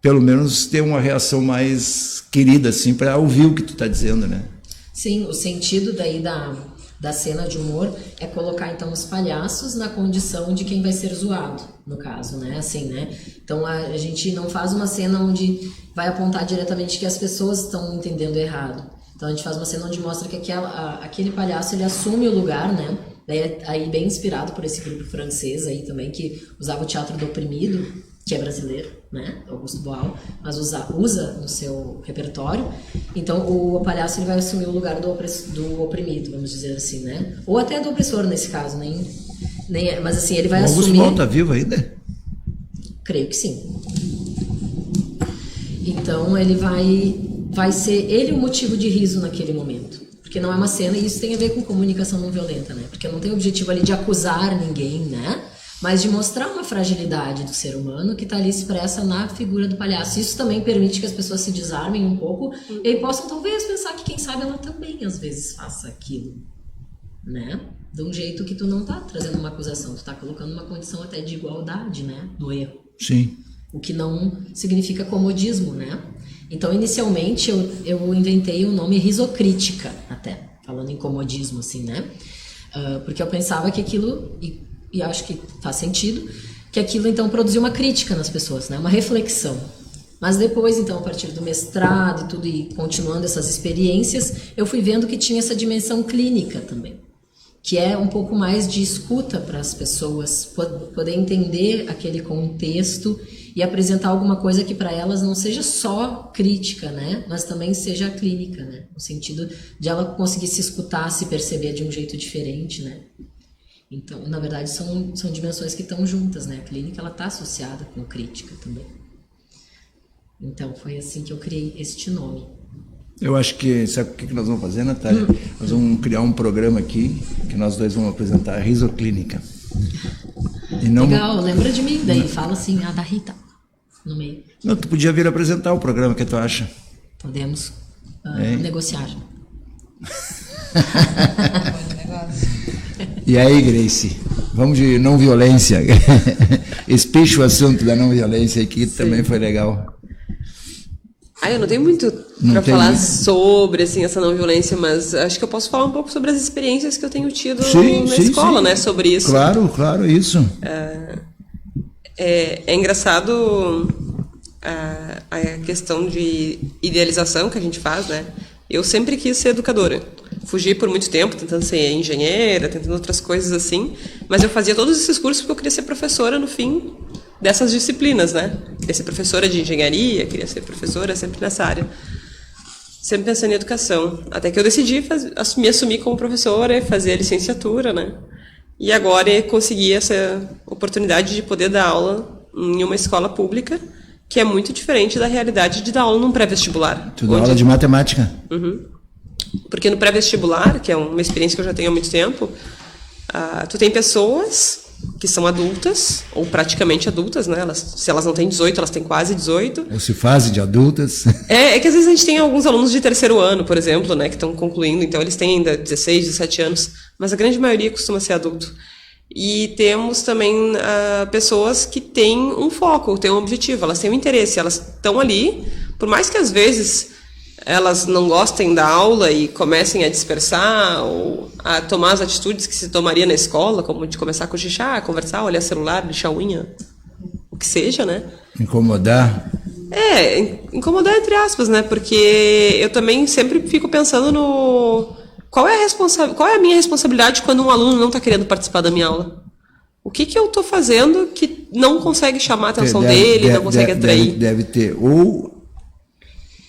pelo menos, ter uma reação mais querida, assim, para ouvir o que tu está dizendo, né? Sim, o sentido daí da cena de humor é colocar então os palhaços na condição de quem vai ser zoado, no caso, né? Assim, né? Então a gente não faz uma cena onde vai apontar diretamente que as pessoas estão entendendo errado. Então a gente faz uma cena onde mostra que aquele palhaço ele assume o lugar, né? Daí, aí bem inspirado por esse grupo francês aí também que usava o teatro do oprimido, que é brasileiro, né? Augusto Boal, mas usa no seu repertório. Então o palhaço ele vai assumir o lugar do oprimido, vamos dizer assim, né? Ou até do opressor nesse caso, mas assim ele vai assumir. O Augusto Boal tá vivo ainda? Creio que sim. Então ele vai ser ele o motivo de riso naquele momento. Porque não é uma cena, e isso tem a ver com comunicação não violenta, né? Porque não tem o objetivo ali de acusar ninguém, né? Mas de mostrar uma fragilidade do ser humano que está ali expressa na figura do palhaço. Isso também permite que as pessoas se desarmem um pouco e aí possam talvez pensar que quem sabe ela também às vezes faça aquilo, né? De um jeito que tu não tá trazendo uma acusação, tu tá colocando uma condição até de igualdade, né? Do erro. Sim. O que não significa comodismo, né? Então, inicialmente, eu inventei o nome risocrítica, até, falando em comodismo, assim, né? Porque eu pensava que aquilo, e acho que faz sentido, que aquilo, então, produziu uma crítica nas pessoas, né? Uma reflexão. Mas depois, então, a partir do mestrado e tudo, e continuando essas experiências, eu fui vendo que tinha essa dimensão clínica também, que é um pouco mais de escuta para as pessoas, poder entender aquele contexto e apresentar alguma coisa que para elas não seja só crítica, né? Mas também seja clínica, né? No sentido de ela conseguir se escutar, se perceber de um jeito diferente, né? Então, na verdade, são dimensões que estão juntas, né? A clínica, ela está associada com crítica também. Então, foi assim que eu criei este nome. Eu acho que, sabe o que nós vamos fazer, Natália? Nós vamos criar um programa aqui, que nós dois vamos apresentar a Risoclínica. E não... Legal, lembra de mim, daí fala assim, da Rita, no meio. Não, tu podia vir apresentar o programa, o que tu acha? Podemos negociar. E aí, Grace? Vamos de não violência. Espicha o assunto da não violência aqui, também foi legal. Eu não tenho muito para falar sobre assim, essa não violência, mas acho que eu posso falar um pouco sobre as experiências que eu tenho tido na escola, né, sobre isso. Claro, isso. É engraçado a questão de idealização que a gente faz, né? Eu sempre quis ser educadora. Fugi por muito tempo tentando ser engenheira, tentando outras coisas assim, mas eu fazia todos esses cursos porque eu queria ser professora no fim dessas disciplinas, né? Queria ser professora de engenharia, queria ser professora sempre nessa área. Sempre pensando em educação. Até que eu decidi me assumir como professora e fazer a licenciatura, né? E agora consegui essa oportunidade de poder dar aula em uma escola pública, que é muito diferente da realidade de dar aula num pré-vestibular. Tu dá aula de matemática? Uhum. Porque no pré-vestibular, que é uma experiência que eu já tenho há muito tempo, tu tem pessoas que são adultas, ou praticamente adultas, né? Se elas não têm 18, elas têm quase 18. Ou se fazem de adultas. É que às vezes a gente tem alguns alunos de terceiro ano, por exemplo, né? Que estão concluindo, então eles têm ainda 16, 17 anos, mas a grande maioria costuma ser adulto. E temos também pessoas que têm um foco, têm um objetivo, elas têm um interesse, elas estão ali, por mais que às vezes elas não gostem da aula e comecem a dispersar ou a tomar as atitudes que se tomaria na escola, como de começar a cochichar, conversar, olhar celular, lixar a unha, o que seja, né? Incomodar. Incomodar entre aspas, né? Porque eu também sempre fico pensando no... Qual é a minha responsabilidade quando um aluno não está querendo participar da minha aula? O que eu estou fazendo que não consegue chamar a atenção dele, não consegue atrair? Deve ter, ou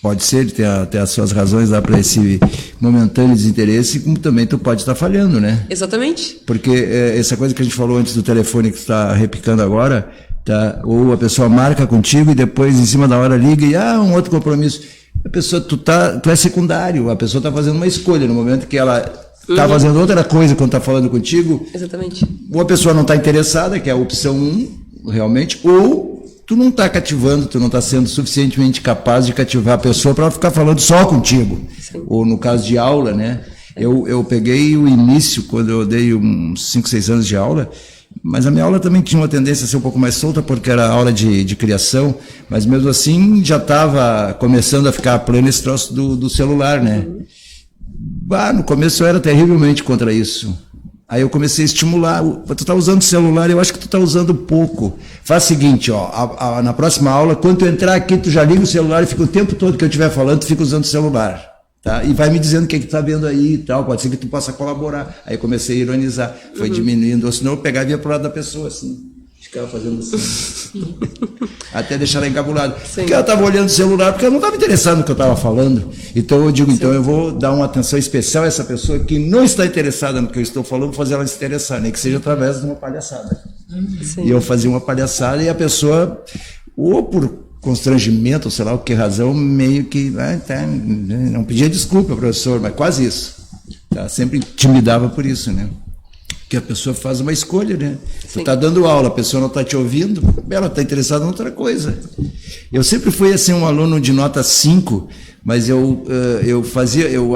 pode ser, ele tem as suas razões lá para esse momentâneo desinteresse, como também tu pode estar falhando, né? Exatamente. Porque essa coisa que a gente falou antes do telefone que tu está repicando agora, tá? Ou a pessoa marca contigo e depois em cima da hora liga e um outro compromisso. A pessoa, tu é secundário, a pessoa está fazendo uma escolha no momento que ela está fazendo outra coisa quando está falando contigo. Exatamente. Ou a pessoa não está interessada, que é a opção 1, realmente, ou tu não está cativando, tu não está sendo suficientemente capaz de cativar a pessoa para ela ficar falando só contigo. Sim. Ou no caso de aula, né? Eu peguei o início, quando eu dei uns 5, 6 anos de aula, mas a minha aula também tinha uma tendência a ser um pouco mais solta, porque era aula de criação, mas mesmo assim já estava começando a ficar pleno esse troço do celular, né? No começo eu era terrivelmente contra isso. Aí eu comecei a estimular, tu tá usando o celular, eu acho que tu tá usando pouco. Faz o seguinte, na próxima aula, quando tu entrar aqui, tu já liga o celular e fica o tempo todo que eu estiver falando, tu fica usando o celular. Tá? E vai me dizendo o que tu tá vendo aí e tal, pode ser que tu possa colaborar. Aí comecei a ironizar, foi diminuindo, ou senão eu pegava e ia pro lado da pessoa, assim, ficava fazendo assim, até deixar ela encabulada. Porque ela estava olhando o celular, porque ela não estava interessada no que eu estava falando. Então eu digo, então eu vou dar uma atenção especial a essa pessoa que não está interessada no que eu estou falando, vou fazer ela se interessar, nem que seja através de uma palhaçada. E eu fazia uma palhaçada e a pessoa, ou por constrangimento, sei lá o que razão, meio que não pedia desculpa, professor, mas quase isso. Tá? Sempre intimidava por isso, né? Que a pessoa faz uma escolha, né? Você está dando aula, a pessoa não está te ouvindo, ela está interessada em outra coisa. Eu sempre fui assim um aluno de nota 5, mas eu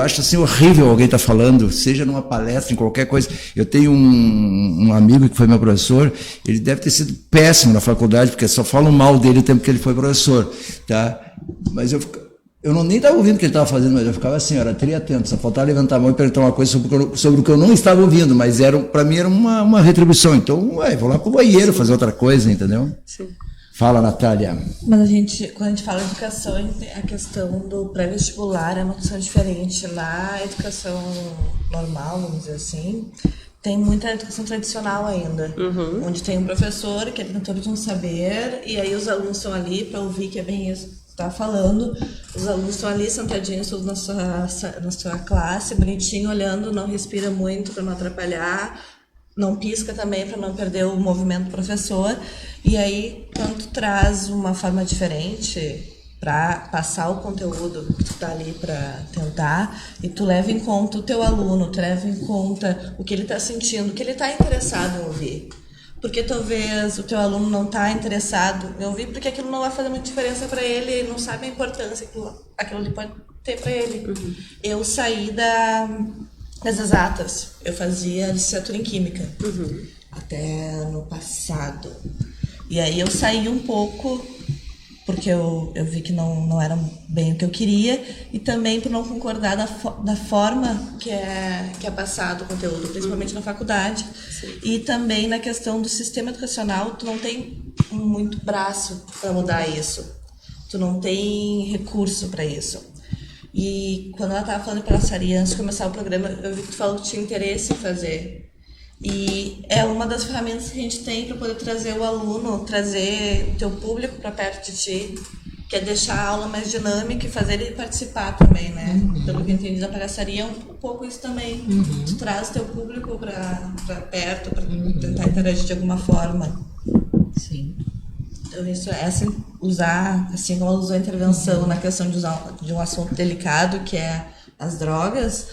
acho assim horrível alguém estar falando, seja numa palestra, em qualquer coisa. Eu tenho um amigo que foi meu professor, ele deve ter sido péssimo na faculdade, porque só falam mal dele o tempo que ele foi professor, tá? Mas eu nem estava ouvindo o que ele estava fazendo, mas eu ficava assim, eu era triatento, só faltava levantar a mão e perguntar uma coisa sobre o que eu não estava ouvindo, mas para mim era uma retribuição. Então, vou lá para o banheiro fazer outra coisa, entendeu? Sim. Fala, Natália. Mas quando a gente fala de educação, a questão do pré-vestibular é uma questão diferente. Na educação normal, vamos dizer assim, tem muita educação tradicional ainda, onde tem um professor que é detentor de um saber, e aí os alunos estão ali para ouvir, que é bem isso. Está falando, os alunos estão ali sentadinhos todos na sua classe, bonitinho, olhando, não respira muito para não atrapalhar, não pisca também para não perder o movimento do professor. E aí, quando tu traz uma forma diferente para passar o conteúdo que tu está ali para tentar, e tu leva em conta o teu aluno, tu leva em conta o que ele está sentindo, o que ele está interessado em ouvir. Porque talvez o teu aluno não está interessado em ouvir, porque aquilo não vai fazer muita diferença para ele, ele não sabe a importância que aquilo ali pode ter para ele. Eu saí das exatas, eu fazia licenciatura em Química, até no passado. E aí eu saí um pouco, porque eu vi que não era bem o que eu queria, e também por não concordar da forma que é passado o conteúdo, principalmente na faculdade. Sim. E também na questão do sistema educacional, tu não tem muito braço para mudar isso, tu não tem recurso para isso. E quando ela estava falando para a Sari, antes de começar o programa, eu vi que tu falou que tinha interesse em fazer. E é uma das ferramentas que a gente tem para poder trazer o aluno, trazer o teu público para perto de ti, que é deixar a aula mais dinâmica e fazer ele participar também, né? Pelo que eu entendi da palhaçaria, é um pouco isso também. Tu traz teu público para perto, para tentar interagir de alguma forma. Sim. Então, isso é assim, usar, assim como ela usou a intervenção na questão de um assunto delicado, que é as drogas,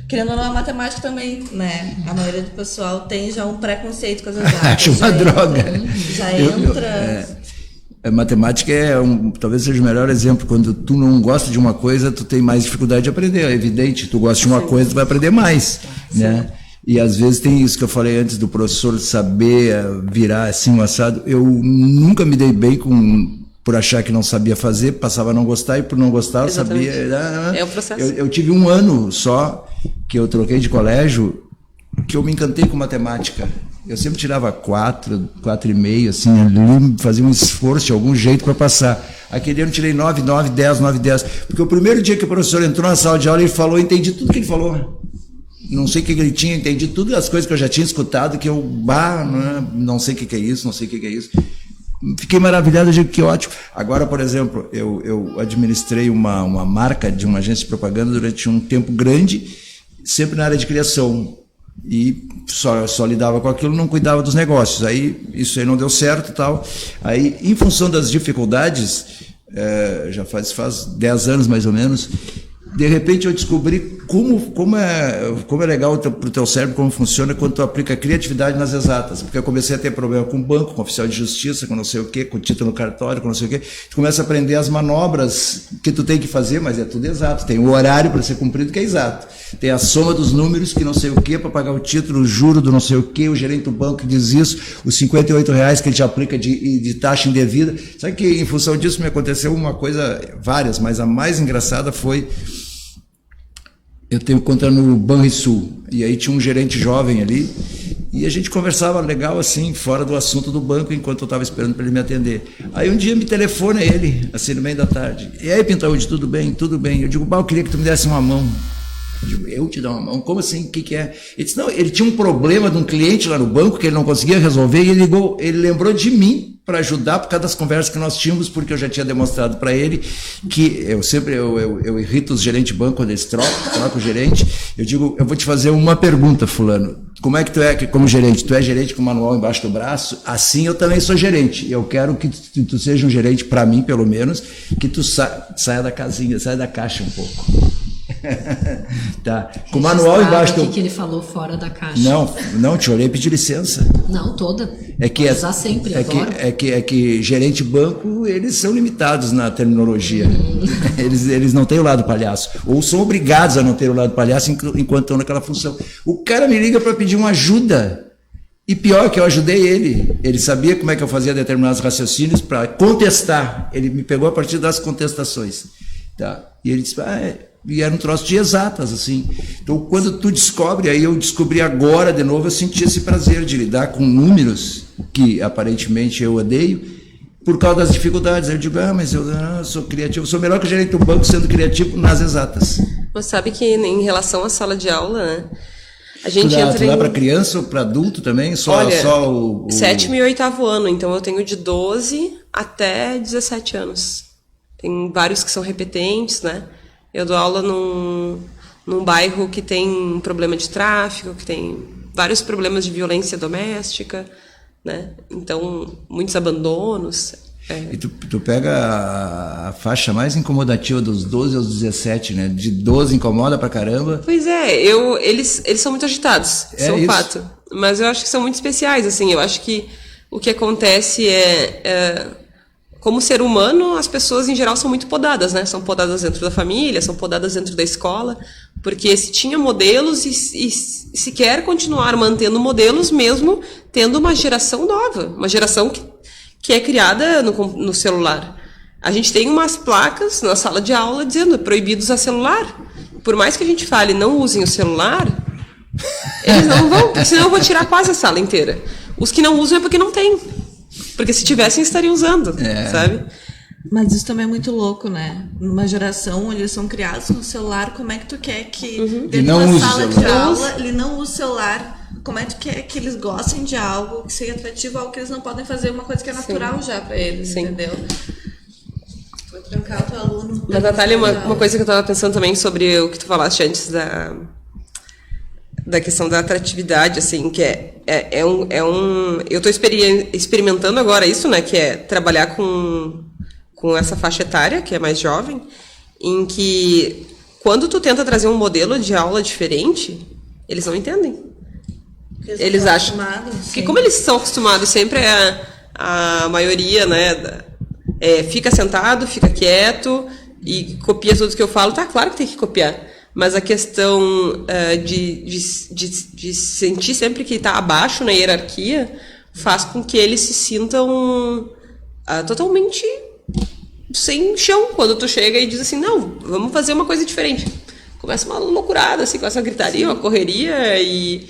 querendo ou não, a matemática também, né? A maioria do pessoal tem já um preconceito com as exatas. Acho uma droga. Já entra... A matemática talvez seja o melhor exemplo. Quando tu não gosta de uma coisa, tu tem mais dificuldade de aprender. É evidente, tu gosta de uma coisa, tu vai aprender mais, né? E às vezes tem isso que eu falei antes do professor saber virar assim um assado. Eu nunca me dei bem por achar que não sabia fazer, passava a não gostar, e por não gostar eu sabia. É o processo. Eu tive um ano só que eu troquei de colégio, que eu me encantei com matemática. Eu sempre tirava 4,5, assim, ali, fazia um esforço de algum jeito para passar. Aquele ano eu tirei 9, 10, porque o primeiro dia que o professor entrou na sala de aula, ele falou, eu entendi tudo que ele falou. Não sei o que ele tinha, entendi tudo as coisas que eu já tinha escutado, que eu, não sei o que é isso, não sei o que é isso. Fiquei maravilhado, eu digo que ótimo. Agora, por exemplo, eu administrei uma marca de uma agência de propaganda durante um tempo grande, sempre na área de criação. E só lidava com aquilo, não cuidava dos negócios. Aí isso aí não deu certo e tal. Aí, em função das dificuldades, já faz 10 anos mais ou menos, de repente eu descobri como é legal para o teu cérebro, como funciona quando tu aplica criatividade nas exatas. Porque eu comecei a ter problema com o banco, com o oficial de justiça, com não sei o quê, com o título no cartório, com não sei o quê. Tu começa a aprender as manobras que tu tem que fazer, mas é tudo exato. Tem o horário para ser cumprido, que é exato. Tem a soma dos números, que não sei o quê, para pagar o título, o juro do não sei o quê, o gerente do banco que diz isso, os R$58 que ele te aplica de taxa indevida. Sabe que em função disso me aconteceu uma coisa, várias, mas a mais engraçada foi... Eu tenho conta no Banrisul, e aí tinha um gerente jovem ali, e a gente conversava legal assim, fora do assunto do banco, enquanto eu estava esperando para ele me atender. Aí um dia me telefona ele, assim, no meio da tarde. E aí, Pintaúde, tudo bem? Tudo bem. Eu digo, eu queria que tu me desse uma mão. Eu te dou uma mão? Como assim? O que é? Ele disse, não, ele tinha um problema de um cliente lá no banco que ele não conseguia resolver e ele lembrou de mim para ajudar por causa das conversas que nós tínhamos, porque eu já tinha demonstrado para ele que eu irrito os gerentes de banco quando eles trocam o gerente. Eu digo, eu vou te fazer uma pergunta, fulano. Como é que tu é como gerente? Tu é gerente com o manual embaixo do braço? Assim eu também sou gerente. Eu quero que tu seja um gerente, para mim pelo menos, que tu saia da casinha, saia da caixa um pouco. Tá. Com o manual embaixo do... que ele falou fora da caixa. Não, te olhei pedir licença. Não, toda. Vou usar sempre, é que gerente banco, eles são limitados na terminologia. Eles não têm o lado palhaço. Ou são obrigados a não ter o lado palhaço enquanto estão naquela função. O cara me liga para pedir uma ajuda. E pior que eu ajudei ele. Ele sabia como é que eu fazia determinados raciocínios para contestar. Ele me pegou a partir das contestações. Tá? E ele disse, e era um troço de exatas, assim. Então, quando tu descobre, aí eu descobri agora de novo, eu senti esse prazer de lidar com números, que aparentemente eu odeio, por causa das dificuldades. Aí eu digo, mas eu sou criativo, sou melhor que o gerente do banco sendo criativo nas exatas. Você sabe que em relação à sala de aula, né, a gente tu dá para criança ou para adulto também? Olha, só o 7º e 8º ano, então eu tenho de 12 até 17 anos. Tem vários que são repetentes, né? Eu dou aula num bairro que tem um problema de tráfico, que tem vários problemas de violência doméstica, né? Então, muitos abandonos. E tu pega a faixa mais incomodativa dos 12 aos 17, né? De 12 incomoda pra caramba. Pois é, eles são muito agitados, isso é um fato. Mas eu acho que são muito especiais, assim. Eu acho que o que acontece como ser humano, as pessoas em geral são muito podadas, né? São podadas dentro da família, são podadas dentro da escola, porque se tinha modelos e se quer continuar mantendo modelos mesmo tendo uma geração nova, uma geração que é criada no celular. A gente tem umas placas na sala de aula dizendo proibido usar celular. Por mais que a gente fale não usem o celular, eles não vão, porque senão eu vou tirar quase a sala inteira. Os que não usam é porque não tem. Porque se tivessem, estariam usando, sabe? Mas isso também é muito louco, né? Numa geração onde eles são criados no celular, como é que tu quer que dentro da sala de aula ele não use o celular? Como é que tu quer que eles gostem de algo, que seja atrativo, algo que eles não podem fazer, uma coisa que é natural já pra eles, entendeu? Vou trancar o teu aluno. Mas, Natália, uma coisa que eu tava pensando também sobre o que tu falaste antes da questão da atratividade, assim, que eu estou experimentando agora isso, né, que é trabalhar com essa faixa etária, que é mais jovem, em que quando tu tenta trazer um modelo de aula diferente, eles não entendem. Eles acham que como eles são acostumados sempre a maioria, né, fica sentado, fica quieto e copia tudo que eu falo, tá, claro que tem que copiar. Mas a questão de sentir sempre que está abaixo na hierarquia faz com que eles se sintam totalmente sem chão quando tu chega e diz assim, não, vamos fazer uma coisa diferente. Começa uma loucurada, assim, com essa gritaria, uma correria e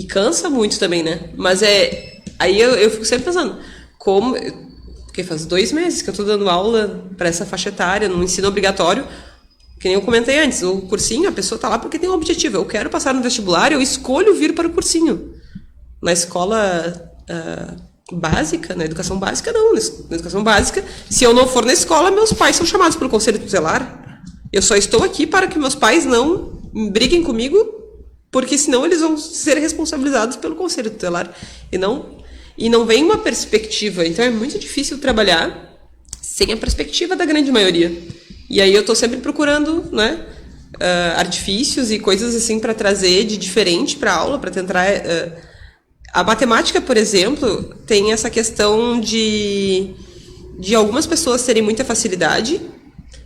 cansa muito também, né? Mas aí eu fico sempre pensando, porque faz 2 meses que eu estou dando aula para essa faixa etária, no ensino obrigatório. Que nem eu comentei antes, o cursinho, a pessoa está lá porque tem um objetivo. Eu quero passar no vestibular, eu escolho vir para o cursinho. Na escola básica, na educação básica, não. Na educação básica, se eu não for na escola, meus pais são chamados pelo conselho tutelar. Eu só estou aqui para que meus pais não briguem comigo, porque senão eles vão ser responsabilizados pelo conselho tutelar. E não vem uma perspectiva. Então é muito difícil trabalhar sem a perspectiva da grande maioria. E aí eu estou sempre procurando, né, artifícios e coisas assim para trazer de diferente para a aula, para tentar... A matemática, por exemplo, tem essa questão de algumas pessoas terem muita facilidade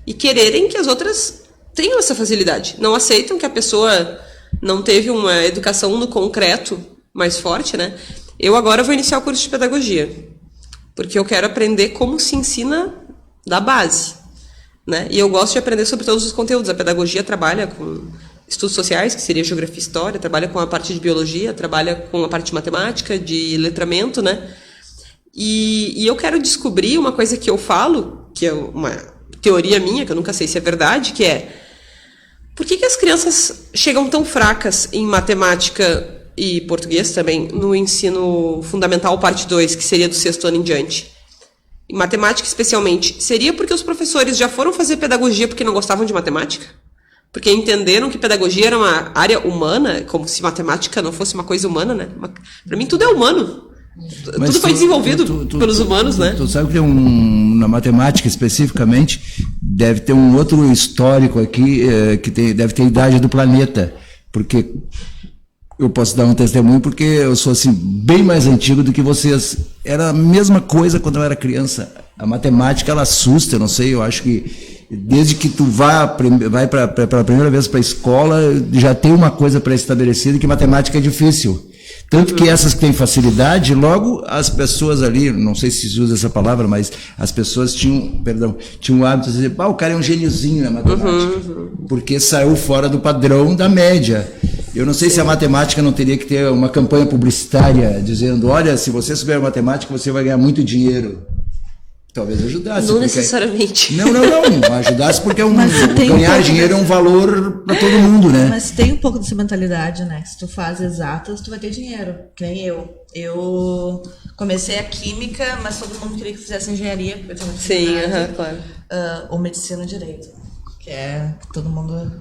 e quererem que as outras tenham essa facilidade. Não aceitam que a pessoa não teve uma educação no concreto mais forte, né? Eu agora vou iniciar o curso de pedagogia, porque eu quero aprender como se ensina da base. Né? E eu gosto de aprender sobre todos os conteúdos. A pedagogia trabalha com estudos sociais, que seria geografia e história, trabalha com a parte de biologia, trabalha com a parte de matemática, de letramento, né? E eu quero descobrir uma coisa que eu falo, que é uma teoria minha, que eu nunca sei se é verdade, que é Por que as crianças chegam tão fracas em matemática e português também no ensino fundamental parte 2, que seria do 6º ano em diante? Em matemática, especialmente, seria porque os professores já foram fazer pedagogia porque não gostavam de matemática? Porque entenderam que pedagogia era uma área humana, como se matemática não fosse uma coisa humana, né? Para mim, tudo é humano. Mas tudo foi desenvolvido pelos humanos, né? Tu sabe que na matemática, especificamente, deve ter um outro histórico aqui, deve ter a idade do planeta. Porque eu posso dar um testemunho, porque eu sou assim, bem mais antigo do que vocês. Era a mesma coisa quando eu era criança. A matemática, ela assusta, eu não sei, eu acho que desde que tu vai pela primeira vez para a escola, já tem uma coisa pré-estabelecida, que matemática é difícil. Tanto que essas que têm facilidade, logo as pessoas ali, não sei se se usa essa palavra, mas as pessoas tinham o hábito de dizer, o cara é um gêniozinho na matemática, porque saiu fora do padrão da média. Eu não sei se a matemática não teria que ter uma campanha publicitária dizendo, olha, se você souber matemática, você vai ganhar muito dinheiro. Talvez ajudasse. Não necessariamente. Não. Ajudasse porque ganhar dinheiro é um valor para todo mundo, né? Mas tem um pouco dessa mentalidade, né? Se tu faz exatas, tu vai ter dinheiro. Que nem eu. Eu comecei a química, mas todo mundo queria que fizesse engenharia. Porque eu tinha Sim, claro. Ou medicina ou direito. Que é todo mundo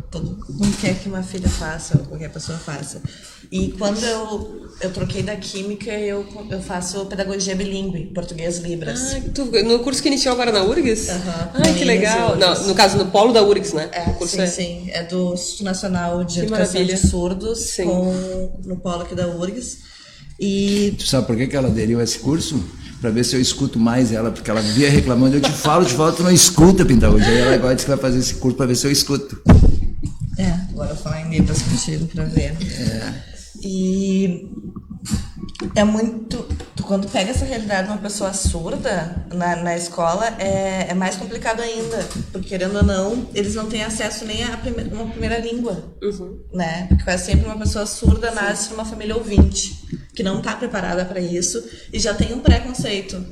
quer que uma filha faça, ou qualquer pessoa faça. E quando eu troquei da química, eu faço pedagogia bilíngue, português Libras. No curso que iniciou agora na URGS? Que legal. Não, no caso, no polo da URGS, né? Sim. É do Instituto Nacional de Educação de Surdos, no polo aqui da URGS. E... Tu sabe por que ela aderiu a esse curso? Para ver se eu escuto mais ela, porque ela vivia reclamando, eu te falo, tu não escuta, Pintaúde. Aí ela agora disse que vai fazer esse curso para ver se eu escuto. Agora eu vou falar em Libras contigo para ver. E é muito... Quando pega essa realidade de uma pessoa surda na escola, é mais complicado ainda. Porque, querendo ou não, eles não têm acesso nem a uma primeira língua. Né? Porque quase sempre uma pessoa surda nasce numa família ouvinte, que não está preparada para isso e já tem um preconceito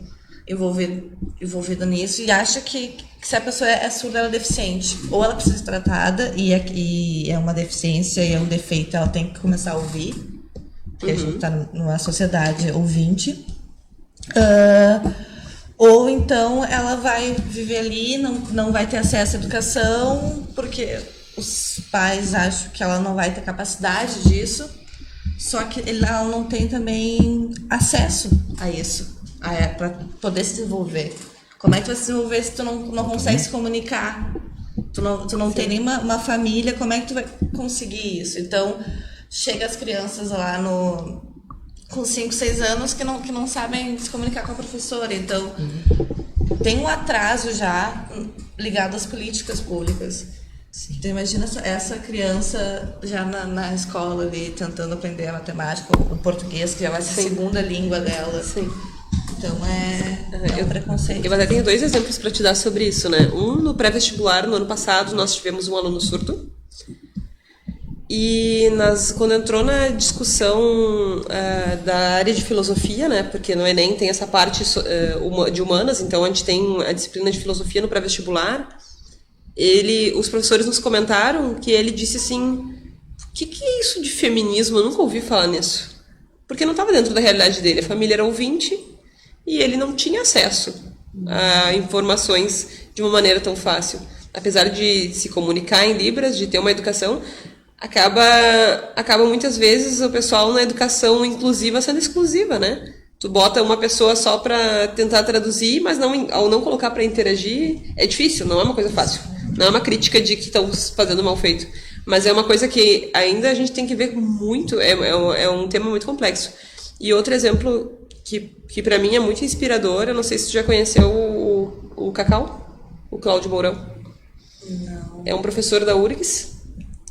envolvido nisso e acha que se a pessoa é surda, ela é deficiente. Ou ela precisa ser tratada e é uma deficiência e é um defeito, ela tem que começar a ouvir, porque a gente está numa sociedade ouvinte. Ou então ela vai viver ali, não vai ter acesso à educação, porque os pais acham que ela não vai ter capacidade disso, só que ela não tem também acesso a isso, para poder se desenvolver. Como é que tu vai se desenvolver se tu não consegue se comunicar? Tu não tem nem uma família, como é que tu vai conseguir isso? Então, chega as crianças lá com 5, 6 anos que não sabem se comunicar com a professora. Então, tem um atraso já ligado às políticas públicas. Sim. Então, imagina essa criança já na escola ali, tentando aprender a matemática, o português, que já vai ser a segunda língua dela. Sim. Então, é um preconceito. Eu até tenho 2 exemplos para te dar sobre isso, né? Um, no pré-vestibular, no ano passado, nós tivemos um aluno surdo. E quando entrou na discussão da área de filosofia, né? Porque no Enem tem essa parte de humanas, então a gente tem a disciplina de filosofia no pré-vestibular. Os professores nos comentaram que ele disse assim, o que é isso de feminismo? Eu nunca ouvi falar nisso. Porque não estava dentro da realidade dele. A família era ouvinte e ele não tinha acesso a informações de uma maneira tão fácil. Apesar de se comunicar em Libras, de ter uma educação, acaba muitas vezes o pessoal na educação inclusiva sendo exclusiva, né? Tu bota uma pessoa só para tentar traduzir, mas ao não colocar para interagir, é difícil, não é uma coisa fácil. Não é uma crítica de que estão fazendo mal feito. Mas é uma coisa que ainda a gente tem que ver muito, é um tema muito complexo. E outro exemplo que para mim é muito inspirador, eu não sei se tu já conheceu o Cacau, o Cláudio Mourão. Não. É um professor da URGS,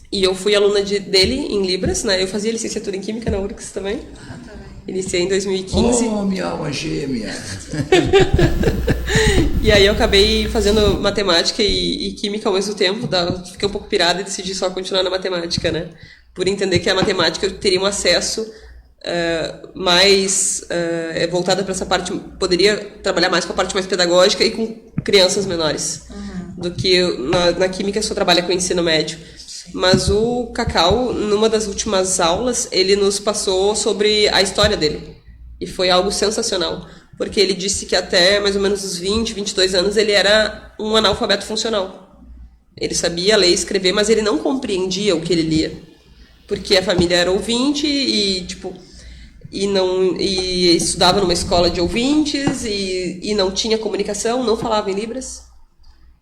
e eu fui aluna dele em Libras, né? Eu fazia licenciatura em Química na URGS também. Iniciei em 2015. Oh, minha alma gêmea! E aí eu acabei fazendo matemática e química ao mesmo tempo, fiquei um pouco pirada e decidi só continuar na matemática, né? Por entender que a matemática eu teria um acesso mais voltada para essa parte, poderia trabalhar mais com a parte mais pedagógica e com crianças menores, do que na química só trabalha com o ensino médio. Mas o Cacau, numa das últimas aulas, ele nos passou sobre a história dele. E foi algo sensacional. Porque ele disse que até mais ou menos os 20, 22 anos, ele era um analfabeto funcional. Ele sabia ler e escrever, mas ele não compreendia o que ele lia. Porque a família era ouvinte e estudava numa escola de ouvintes e não tinha comunicação, não falava em Libras.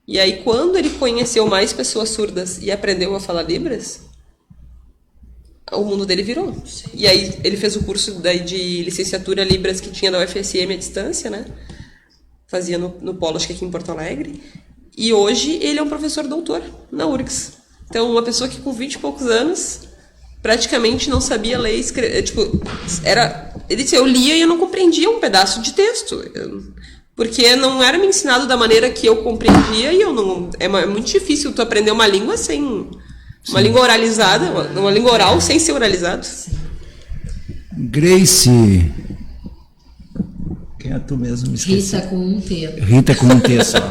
E aí, quando ele conheceu mais pessoas surdas e aprendeu a falar Libras, o mundo dele virou. E aí, ele fez o curso de licenciatura Libras que tinha da UFSM à distância, né? Fazia no Polo, acho que aqui em Porto Alegre. E hoje, ele é um professor doutor na URGS. Então, uma pessoa que com 20 e poucos anos praticamente não sabia ler e escrever. Ele disse, eu lia e eu não compreendia um pedaço de texto. Porque não era me ensinado da maneira que eu compreendia e é muito difícil tu aprender uma língua sem... Uma língua oralizada, uma língua oral sem ser oralizado. Grace. Quem é tu mesmo? Me esqueci. Rita com um T. Rita com um T só.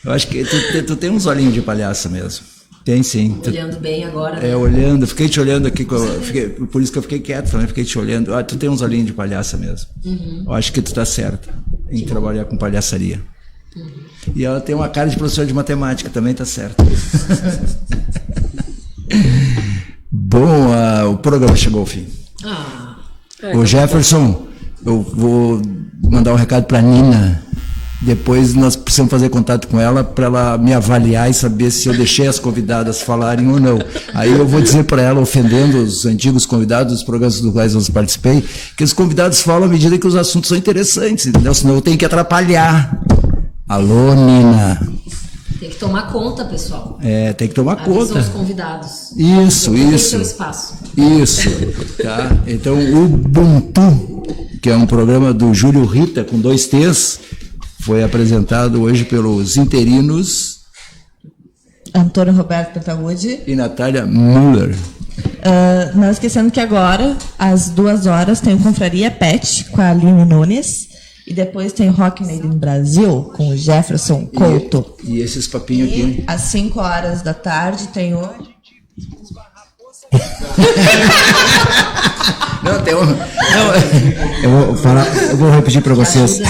Eu acho que tu tem uns olhinhos de palhaça mesmo. Tem sim. Olhando bem agora. Né? Olhando. Fiquei te olhando aqui. Por isso que eu fiquei quieto também. Fiquei te olhando. Tu tem uns olhinhos de palhaça mesmo. Uhum. Eu acho que tu tá certa em trabalhar com palhaçaria. Uhum. E ela tem uma cara de professora de matemática. Também tá certa. Bom, o programa chegou ao fim. O Jefferson, eu vou mandar um recado para Nina. Depois nós precisamos fazer contato com ela para ela me avaliar e saber se eu deixei as convidadas falarem ou não. Aí eu vou dizer para ela, ofendendo os antigos convidados dos programas dos quais eu participei, que os convidados falam à medida que os assuntos são interessantes, entendeu? Senão eu tenho que atrapalhar. Alô, Nina. Tem que tomar conta, pessoal. Tem que tomar conta. Os convidados. Isso. Seu espaço. Isso. Tá? Então, o Ubuntu, que é um programa do Júlio Rita, com 2 T's, foi apresentado hoje pelos interinos Antônio Roberto Pentaúde e Natália Müller. Não esquecendo que agora, às 2 horas, tem o Confraria Pet com a Aline Nunes. E depois tem Rock Made in Brasil com o Jefferson Couto. E esses papinhos aqui. Às 5 horas da tarde tem o... Eu vou repetir para vocês.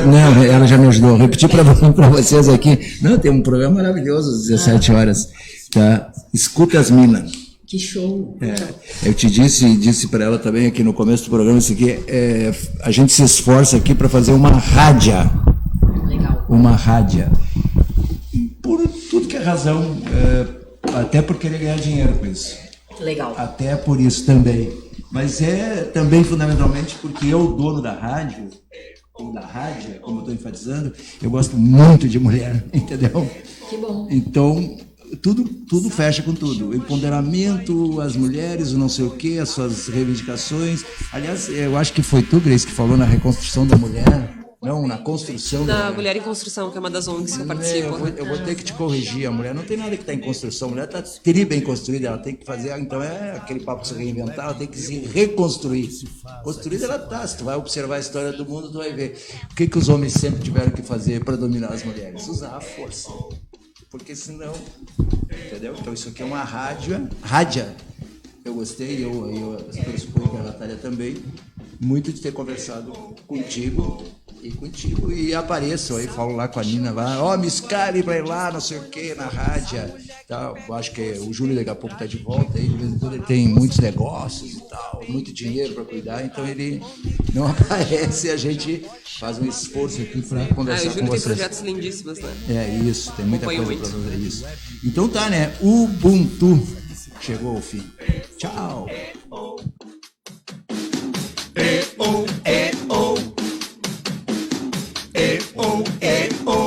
Não, ela já me ajudou. Repetir para vocês aqui. Não, tem um programa maravilhoso às 17 horas. Tá? Escuta as minas. Que show. Eu te disse para ela também aqui no começo do programa, isso aqui, a gente se esforça aqui para fazer uma rádia. Legal. Uma rádia. Por tudo que é razão, até por querer ganhar dinheiro com isso. Legal. Até por isso também. Mas é também fundamentalmente porque eu, dono da rádio, ou da rádio, como eu estou enfatizando, eu gosto muito de mulher, entendeu? Que bom. Então, tudo fecha com tudo. O empoderamento, as mulheres, o não sei o quê, as suas reivindicações. Aliás, eu acho que foi tu, Grace, que falou na reconstrução da mulher. Não, na construção da Mulher em Construção, que é uma das ONGs que eu participo. Eu vou ter que te corrigir. A mulher não tem nada que está em construção. A mulher está bem construída, ela tem que fazer. Então é aquele papo de se reinventar, ela tem que se reconstruir. Construída ela está. Se tu vai observar a história do mundo, tu vai ver. O que os homens sempre tiveram que fazer para dominar as mulheres? Usar a força. Porque senão. Entendeu? Então isso aqui é uma rádia. Eu gostei, eu pressuponho que a Natália também, muito de ter conversado contigo. E apareçam aí, falo lá com a Nina, me escale pra ir lá, não sei o que, na rádio. Tá, eu acho que o Júlio daqui a pouco tá de volta, aí de vez em quando ele tem muitos negócios e tal, muito dinheiro para cuidar, então ele não aparece e a gente faz um esforço aqui para conversar com vocês. O Júlio tem projetos lindíssimos, né? Isso, tem muita coisa para fazer isso. Então tá, né? Ubuntu chegou ao fim. Tchau! E-O, E-O. E-O, E-O.